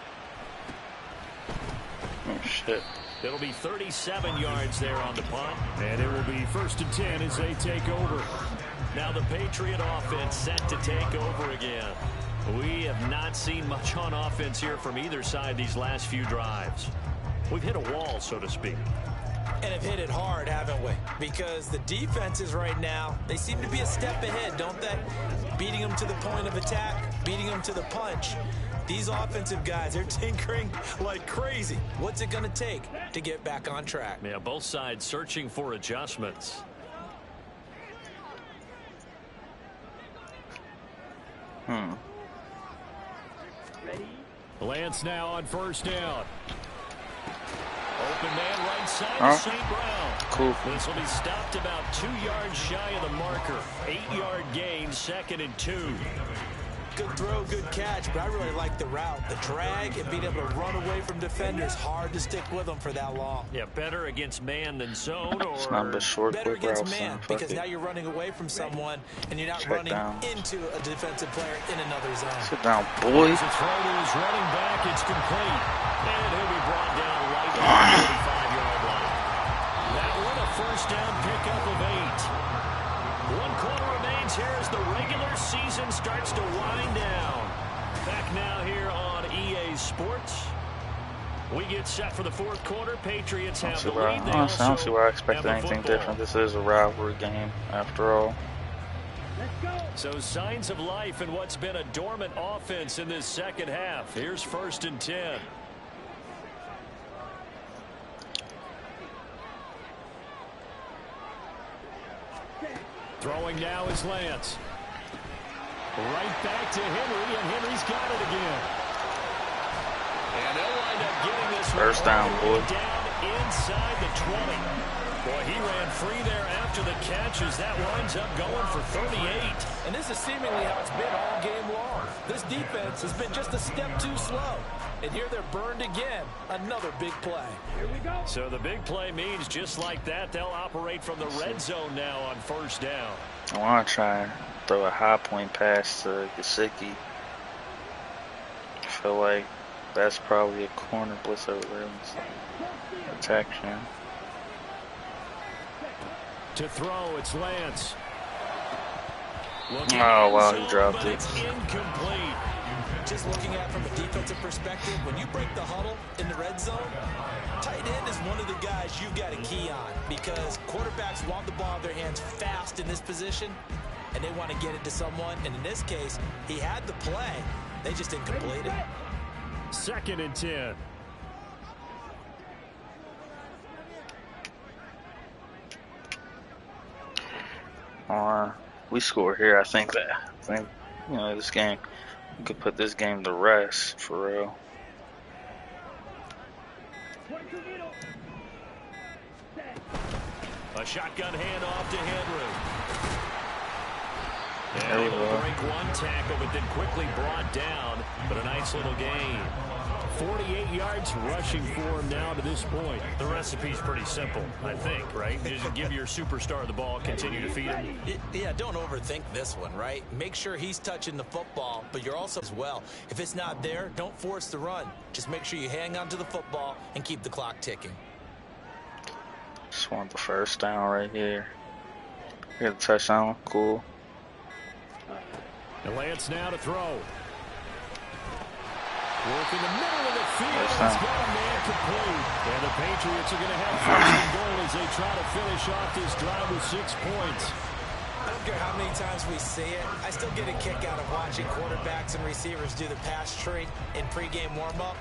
Oh, shit. It'll be 37 yards there on the punt, and it will be 1st and 10 as they take over. Now the Patriot offense set to take over again. We have not seen much on offense here from either side these last few drives. We've hit a wall, so to speak. And have hit it hard, haven't we? Because the defenses right now, they seem to be a step ahead, don't they? Beating them to the point of attack, beating them to the punch. These offensive guys, they're tinkering like crazy. What's it going to take to get back on track? Yeah, both sides searching for adjustments. Lance now on 1st down. Open man right side of St. Brown. Cool. This will be stopped about 2 yards shy of the marker. 8-yard gain, 2nd and 2. Good throw, good catch, but I really like the route. The drag and being able to run away from defenders, hard to stick with them for that long. Yeah, better against man than zone, or it's not short, better against routes, man, because now you're running away from someone and you're not running into a defensive player in another zone. Sit down, boy. It's a throw to his running back. It's complete. And he'll be brought down right at the 35-yard line. That one a 1st down pickup of 8. 1 quarter remains here as the regular season starts to wind down. Back now here on EA Sports. We get set for the 4th quarter. Patriots have the lead. Honestly, I don't see why I expected anything different. This is a rivalry game, after all. So signs of life in what's been a dormant offense in this 2nd half. Here's 1st and 10. Throwing now is Lance. Right back to Henry, and Henry's got it again. And they'll wind up getting this 1st down, boy. Down inside the 20. Boy, he ran free there after the catch as that winds up going for 38. And this is seemingly how it's been all game long. This defense has been just a step too slow. And here they're burned again. Another big play. Here we go. So the big play means just like that, they'll operate from the red zone now on 1st down. I want to try and throw a high point pass to Gesicki. I feel like that's probably a corner blitz over there. Protection. To throw, it's Lance. Oh, wow, he dropped it. Incomplete. Just looking at it from a defensive perspective, when you break the huddle in the red zone, tight end is one of the guys you've got to key on because quarterbacks want the ball in their hands fast in this position, and they want to get it to someone. And in this case, he had the play. They just didn't complete it. 2nd and 10. We score here. I think you know, this game, we could put this game to rest for real. A shotgun handoff to Henry. And able to break one tackle, but then quickly brought down. But a nice little gain. 48 yards rushing for him now to this point. The recipe's pretty simple, I think, right? Just give your superstar the ball, continue to feed him. Yeah, don't overthink this one, right? Make sure he's touching the football, but you're also as well. If it's not there, don't force the run. Just make sure you hang on to the football and keep the clock ticking. Just want the first down right here. Get a touchdown. Cool. And Lance now to throw. Work in the middle of the field. It's got a man complete. And the Patriots are going to have first and goal as they try to finish off this drive with 6 points. I don't care how many times we see it. I still get a kick out of watching quarterbacks and receivers do the pass tree in pregame warm-up.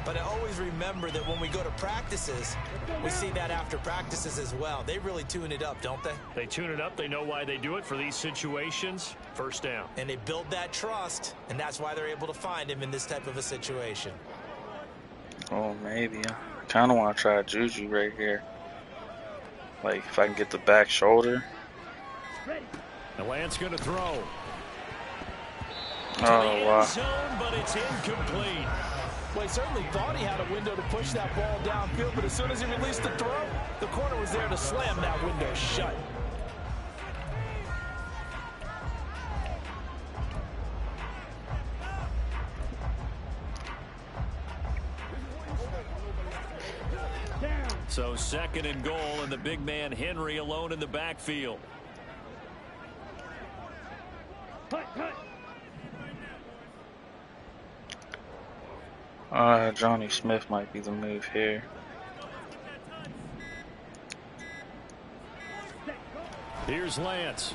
But I always remember that when we go to practices, we see that after practices as well. They really tune it up, don't they? They tune it up. They know why they do it for these situations. First down. And they build that trust, and that's why they're able to find him in this type of a situation. Oh, maybe. I kind of want to try Juju right here. Like, if I can get the back shoulder. The Lance going to throw. Oh, wow. Zone, but it's incomplete. Well, he certainly thought he had a window to push that ball downfield, but as soon as he released the throw, the corner was there to slam that window shut. So 2nd and goal, and the big man Henry alone in the backfield. Johnny Smith might be the move here. Here's Lance.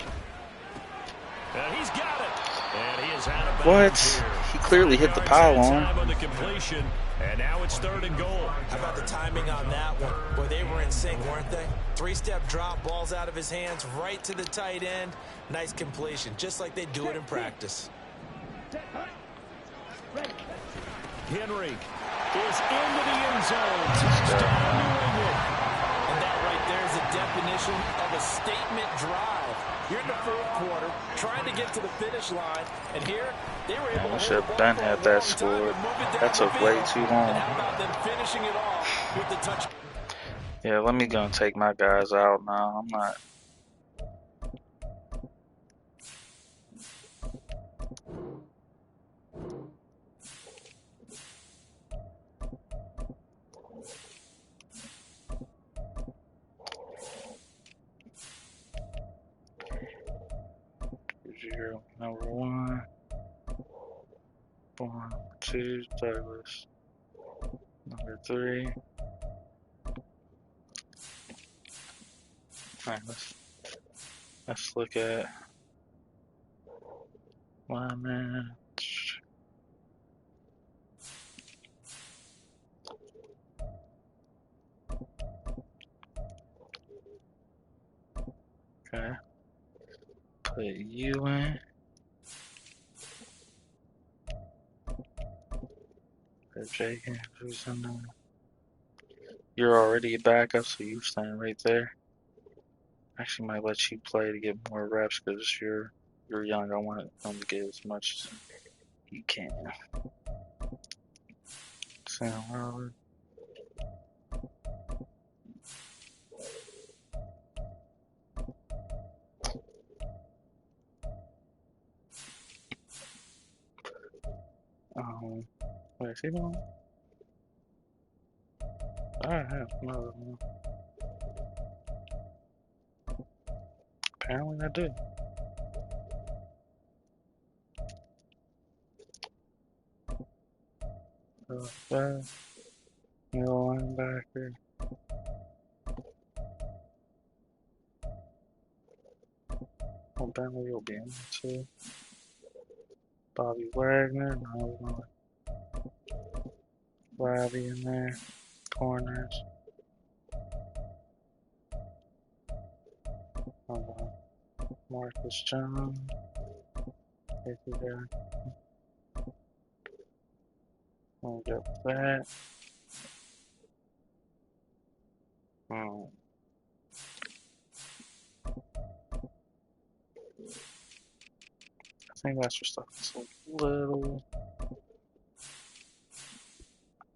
And he's got it. And he is out of bounds. What? He clearly hit the pylon. On the completion, and now it's 3rd and goal. How about the timing on that one? Boy, they were in sync, weren't they? 3-step drop, balls out of his hands, right to the tight end. Nice completion, just like they do it in practice. Henry is into the end zone. Touchdown, New England. And that right there is a definition of a statement drive. You're in the 4th quarter, trying to get to the finish line, and here they were able to should have been had that scored. That took way too long. And how about them finishing it off with the touch? Yeah, let me go and take my guys out now. I'm not. Number 1, 2, Douglas. Number 3. Alright, let's look at lineman. Okay. Put you in. Jake Andrews in there. You're already a backup, so you stand right there. Actually, might let you play to get more reps because you're young. I want him to get as much as he can. Sam Howard. Wait, is he going? I have no one. Apparently I do. That middle linebacker. Oh, Bentley will be in there too. Bobby Wagner, no, Robbie in there, corners. Marcus Jones, safety there. We'll get that. Oh. think that's just a little.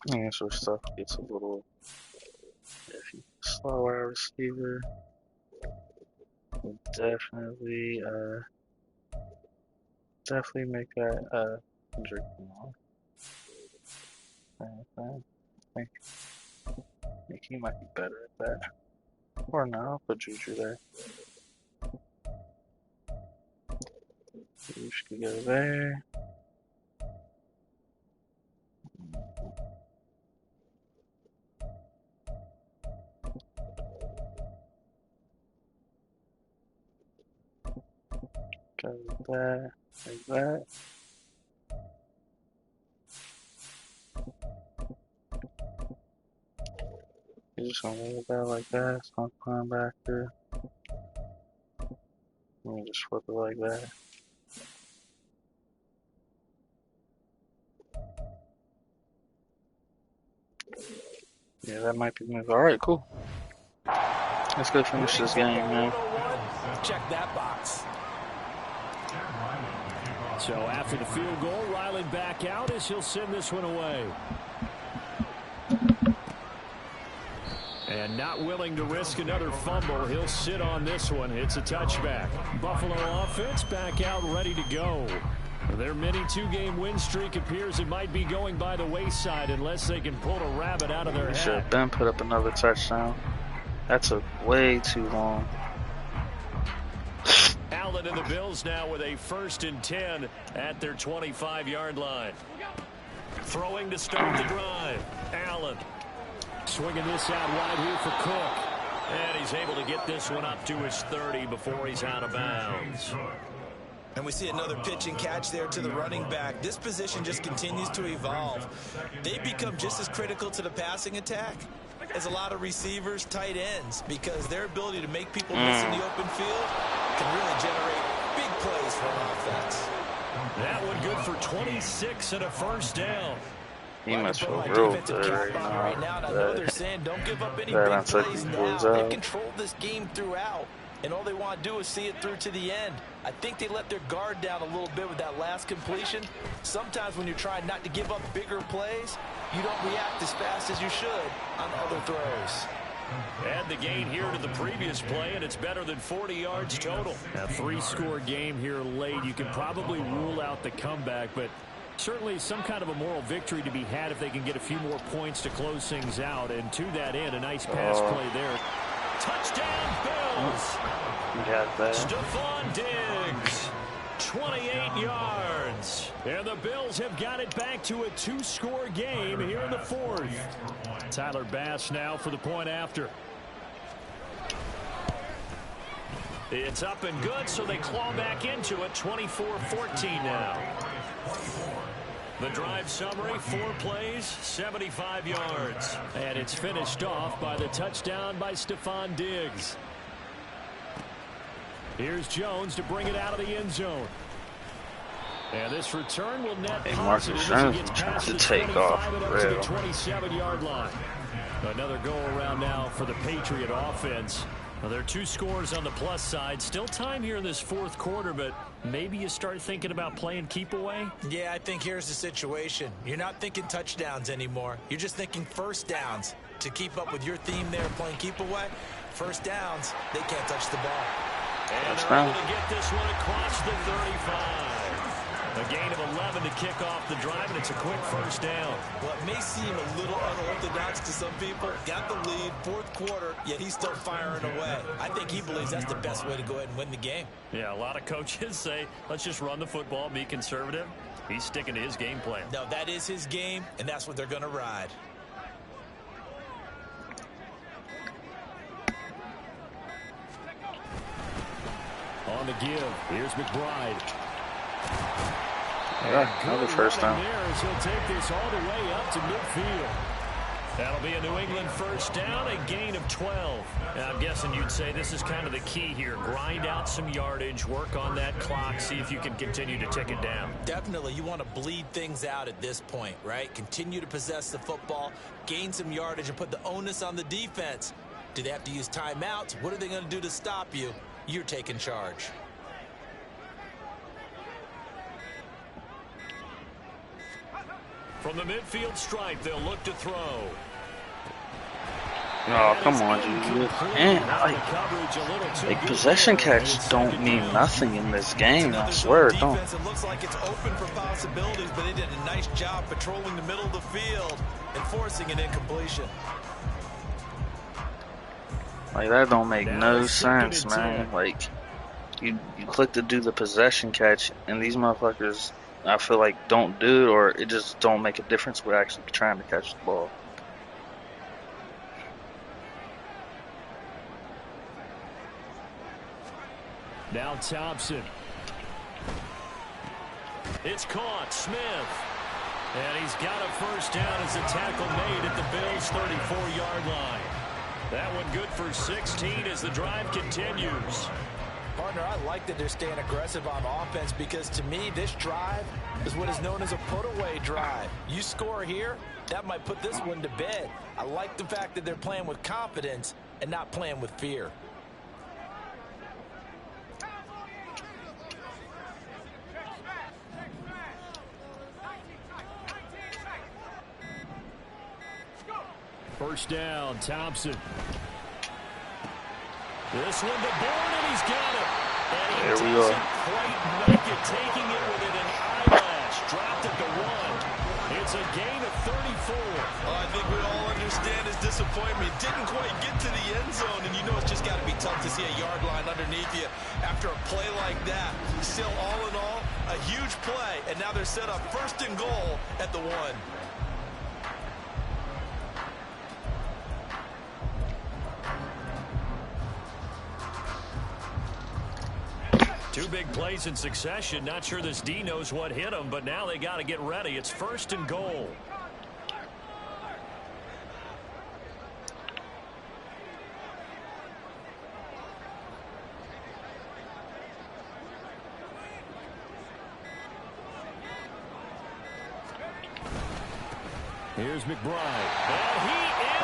I think that's where stuff gets a little iffy. Slower receiver. Definitely, definitely make that Kendrick more. I think he might be better at that. Or no, I'll put Juju there. Juju could go there. Go with that, like that. You're just gonna leave that like that. It's not going back there. Let me just flip it like that. Yeah, that might be the move. Alright, cool. Let's go finish this game, man. Check that box. So after the field goal, Riley back out as he'll send this one away. And not willing to risk another fumble, he'll sit on this one. It's a touchback. Buffalo offense back out ready to go. Their mini two-game win streak appears it might be going by the wayside unless they can pull a rabbit out of their hat. Should have been put up another touchdown. That took way too long. Allen and the Bills now with a 1st and 10 at their 25-yard line. Throwing to start the drive. Allen swinging this out wide here for Cook. And he's able to get this one up to his 30 before he's out of bounds. And we see another pitch and catch there to the running back. This position just continues to evolve. They become just as critical to the passing attack as a lot of receivers, tight ends, because their ability to make people miss in the open field can really generate big plays for an offense. That one good for 26 and a 1st down. He must feel real good right now. I know they're saying don't give up any big plays now. They've controlled this game throughout, and all they want to do is see it through to the end. I think they let their guard down a little bit with that last completion. Sometimes when you're trying not to give up bigger plays, you don't react as fast as you should on other throws. Add the gain here to the previous play, and it's better than 40 yards total. A 3-score game here late. You can probably rule out the comeback, but certainly some kind of a moral victory to be had if they can get a few more points to close things out. And to that end, a nice pass play there. Touchdown, Bills! Stephon Diggs, 28 yards. And the Bills have got it back to a 2-score game here in the 4th. Tyler Bass now for the point after. It's up and good, so they claw back into it, 24-14 now. The drive summary, 4 plays, 75 yards. And it's finished off by the touchdown by Stephon Diggs. Here's Jones to bring it out of the end zone. And this return will net positive as he gets past the 25 and up to the 27-yard line. Another go around now for the Patriot offense. Well, there are 2 scores on the plus side. Still time here in this 4th quarter, but maybe you start thinking about playing keep away? Yeah, I think here's the situation. You're not thinking touchdowns anymore. You're just thinking 1st downs. To keep up with your theme there playing keep away, 1st downs, they can't touch the ball. And they're able to get this one across the 35. A gain of 11 to kick off the drive, and it's a quick 1st down. Well, it may seem a little unorthodox to some people. Got the lead, 4th quarter, yet he's still firing away. I think he believes that's the best way to go ahead and win the game. Yeah, a lot of coaches say, let's just run the football, be conservative. He's sticking to his game plan. No, that is his game, and that's what they're going to ride. On the give, here's McBride. Another 1st down. He'll take this all the way up to midfield. That'll be a New England 1st down, a gain of 12. And I'm guessing you'd say this is kind of the key here. Grind out some yardage, work on that clock, see if you can continue to tick it down. Definitely. You want to bleed things out at this point, right? Continue to possess the football, gain some yardage, and put the onus on the defense. Do they have to use timeouts? What are they going to do to stop you? You're taking charge. From the midfield stripe, they'll look to throw. Oh, come on, dude. Man, like possession catch don't mean nothing in this game. I swear it don't. It looks like it's open for possibilities, but they did a nice job patrolling the middle of the field and forcing an incompletion. Like, that don't make no sense, man. Like, you click to do the possession catch, and these motherfuckers, I feel like, don't do it, or it just don't make a difference with actually trying to catch the ball. Now Thompson. It's caught. Smith. And he's got a first down as a tackle made at the Bills' 34-yard line. That one good for 16 as the drive continues. Partner, I like that they're staying aggressive on offense because to me, this drive is what is known as a put-away drive. You score here, that might put this one to bed. I like the fact that they're playing with confidence and not playing with fear. First down, Thompson. This one to Bourne, and he's got it. And he doesn't quite make it, taking it within an eyelash. Dropped at the 1. It's a gain of 34. I think we all understand his disappointment. Didn't quite get to the end zone, and you know it's just got to be tough to see a yard line underneath you after a play like that. Still, all in all, a huge play, and now they're set up first and goal at the 1. Two big plays in succession. Not sure this D knows what hit him, but now they got to get ready. It's first and goal. Here's McBride. And he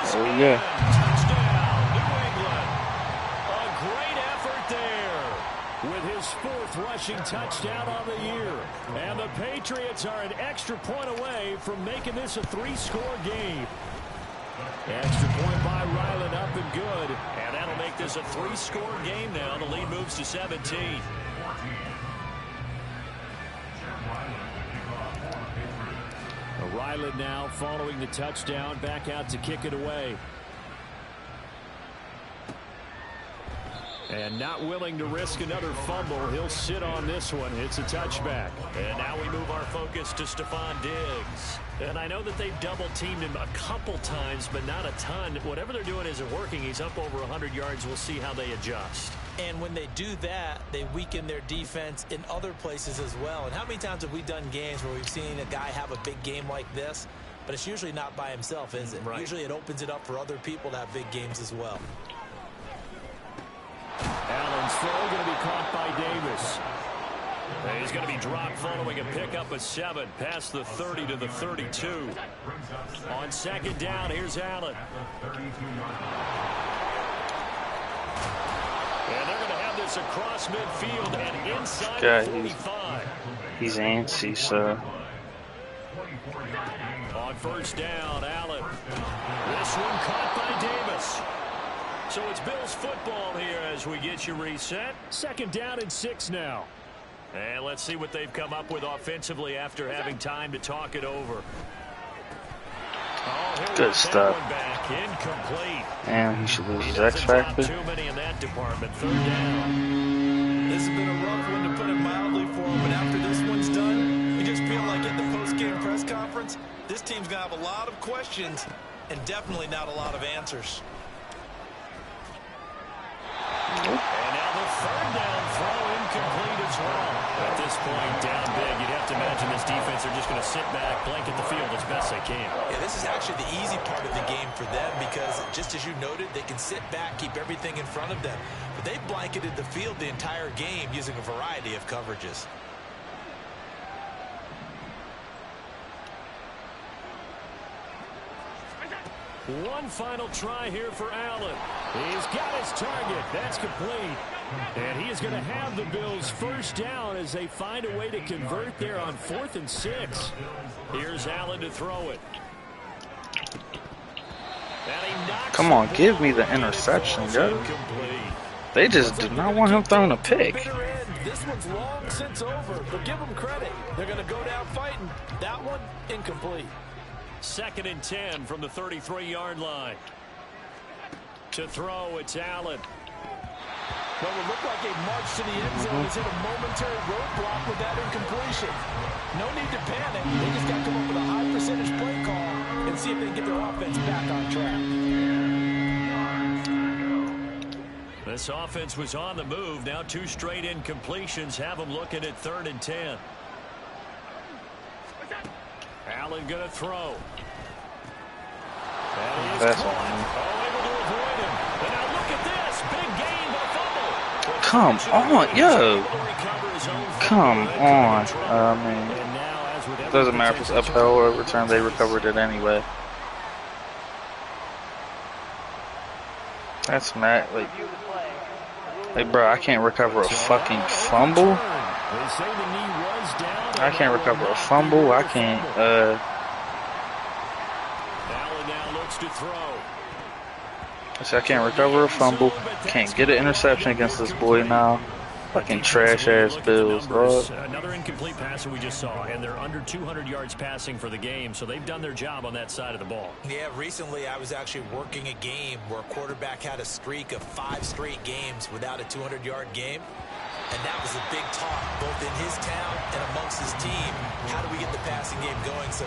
is in. Touchdown, New England. A great effort there with his 4th rushing touchdown on the year. And the Patriots are an extra point away from making this a 3-score game. Extra point by Ryland, up and good. And that'll make this a 3-score game now. The lead moves to 17. Ryland now following the touchdown, back out to kick it away. And not willing to risk another fumble. He'll sit on this one. It's a touchback. And now we move our focus to Stephon Diggs. And I know that they've double-teamed him a couple times, but not a ton. Whatever they're doing isn't working. He's up over 100 yards. We'll see how they adjust. And when they do that, they weaken their defense in other places as well. And how many times have we done games where we've seen a guy have a big game like this, but it's usually not by himself, is it? Right. Usually it opens it up for other people to have big games as well. Allen's throw going to be caught by Davis. And he's going to be dropped following a pickup of 7 past the 30 to the 32. On second down, here's Allen. And they're going to have this across midfield and inside the 45. He's antsy, so. On first down, Allen. This one caught by Davis. So it's Bills football here as we get you reset. Second down and 6 now. And let's see what they've come up with offensively after having time to talk it over. Good stuff. Incomplete. And he should lose his X factor. Too many in that department. Third down. This has been a rough one, to put it mildly, for him. But after this one's done, you just feel like at the post-game press conference, this team's going to have a lot of questions and definitely not a lot of answers. And now the third down throw incomplete as well. At this point, down big, you'd have to imagine this defense are just going to sit back, blanket the field as best they can. Yeah, this is actually the easy part of the game for them because, just as you noted, they can sit back, keep everything in front of them. But they've blanketed the field the entire game using a variety of coverages. One final try here for Allen. He's got his target. That's complete. And he is going to have the Bills first down as they find a way to convert there on 4th and 6. Here's Allen to throw it. Come on, give me the interception, yo. They just do not want him throwing a pick. This one's long since over, but give them credit. They're going to go down fighting. That one, incomplete. 2nd and 10 from the 33-yard line. To throw, it's Allen. What would look like a march to the end zone is hit a momentary roadblock with that incompletion. No need to panic. They just got to come up with a high percentage play call and see if they can get their offense back on track. This offense was on the move. Now 2 straight incompletions have them looking at 3rd and 10. Allen going to throw. That's able to avoid him. And now look at this. Big gain, but a fumble. come on, yo. Come on. I mean, it doesn't matter if it's upheld or overturned. They recovered it anyway. That's mad. Like, bro, I can't recover a fucking fumble. I can't recover a fumble. I can't, Allen now looks to throw. I can't recover a fumble. Can't get an interception against this boy now. Fucking trash-ass Bills, bro. Another incomplete pass that we just saw, and they're under 200 yards passing for the game, so they've done their job on that side of the ball. Yeah, recently I was actually working a game where a quarterback had a streak of 5 straight games without a 200-yard game. And that was a big talk, both in his town and amongst his team. How do we get the passing game going? So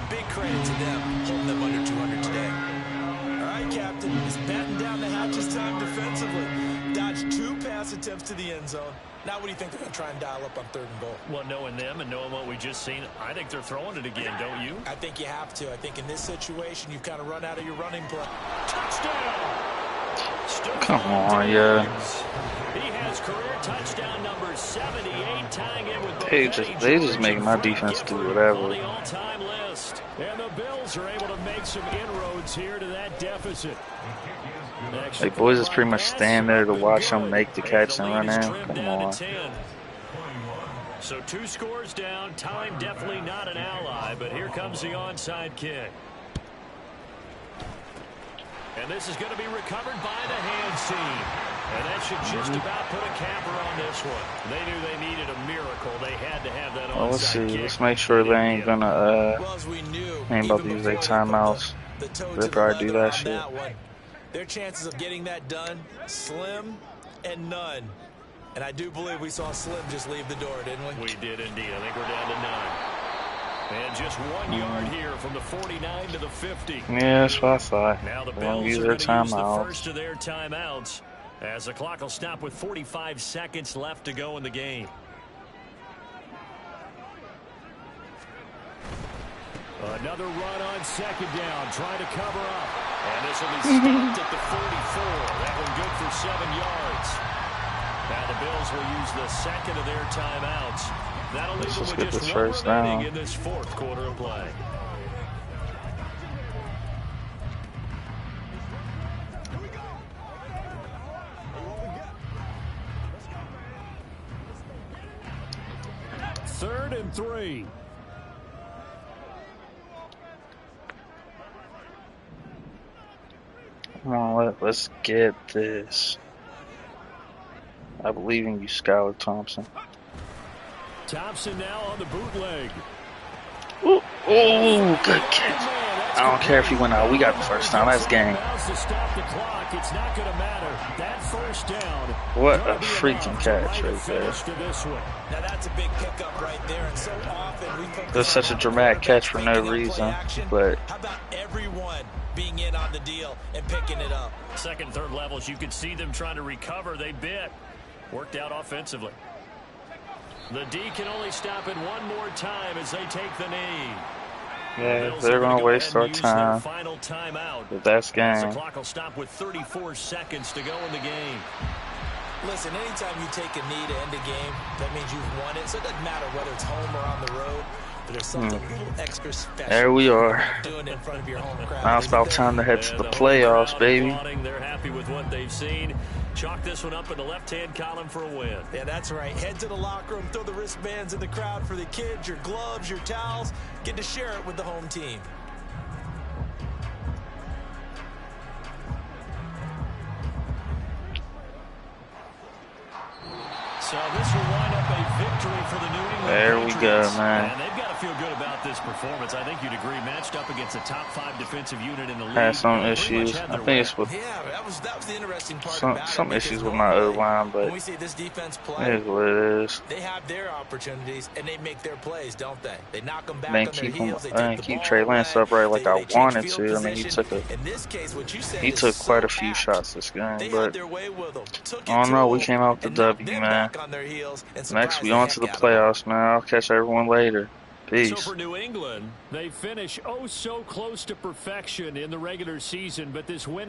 big credit to them, holding them under 200 today. All right, Captain, he's batting down the hatches time defensively. Dodged 2 pass attempts to the end zone. Now what do you think they're going to try and dial up on 3rd and goal? Well, knowing them and knowing what we just seen, I think they're throwing it again, don't you? I think you have to. I think in this situation, you've kind of run out of your running play. Touchdown! Come on, yeah. He has career touchdown number 78, tying in with They just making my defense do whatever. on the all-time list. And the Bills are able to make some inroads here to that deficit. Like, boys is pretty much standing there to watch them make the catch and run in. Come on. So 2 scores down. Time definitely not an ally, but here comes the onside kick. And this is going to be recovered by the hands team. And that should just about put a capper on this one. They knew they needed a miracle. They had to have that onside Well, let's see. kick. Let's make sure they ain't gonna, ain't about to use their timeouts. They probably do that shit. Their chances of getting that done, slim and none. And I do believe we saw Slim just leave the door, didn't we? We did indeed. I think we're down to 9. And just 1 yard here from the 49 to the 50. Yeah, that's what I thought. Now the They don't Bills use are their going to use the timeouts. first of their timeouts as the clock will stop with 45 seconds left to go in the game. Another run on 2nd down, trying to cover up. And this will be stopped at the 44. That one good for 7 yards. Now the Bills will use the 2nd of their timeouts. That'll leave them with just 1 remaining in this 4th quarter of play. Third and 3. Come on, let's get this. I believe in you, Skylar Thompson. Thompson now on the bootleg. Ooh, good catch. I don't care if he went out. We got the first down. That's game. It's not going to matter. That first down. What a freaking catch right there. Now that's a big pickup right there. And so often we focus There's such a dramatic catch for no reason, but how about everyone being in on the deal and picking it up? 2nd, 3rd levels, you could see them trying to recover. They bit. Worked out offensively. The D can only stop it one more time as they take the knee. yeah, they're going to waste our time. Final timeout. But that's game. The clock will stop with 34 seconds to go in the game. Listen, anytime you take a knee to end a game, that means you've won it. So it doesn't matter whether it's home or on the road. there's something a little extra special. There we are. Doing it in front of your home crowd. Now it's about time to head to the playoffs, baby. They're happy with what they've seen. Chalk this one up in the left-hand column for a win. Yeah, that's right. Head to the locker room, throw the wristbands in the crowd for the kids, your gloves, your towels. Get to share it with the home team. So this will wind up a victory for the New England There we go, Patriots. man. And they've got to feel good about this performance. I think you'd agree, matched up against a top-5 defensive unit in the league. Had some issues. I think it's with that was the interesting part some issues with my O-line, but when we see this defense play, it is what it is. They have their opportunities and they make their plays, don't they? They knock them back They on keep their heels. I didn't keep Trey Lance upright like I wanted to. I mean, he took quite a few shots this game, but I don't know. We came out with the W, man. Next, we on to the playoffs, man. I'll catch everyone later. Peace. So for New England, they finish oh so close to perfection in the regular season, but this win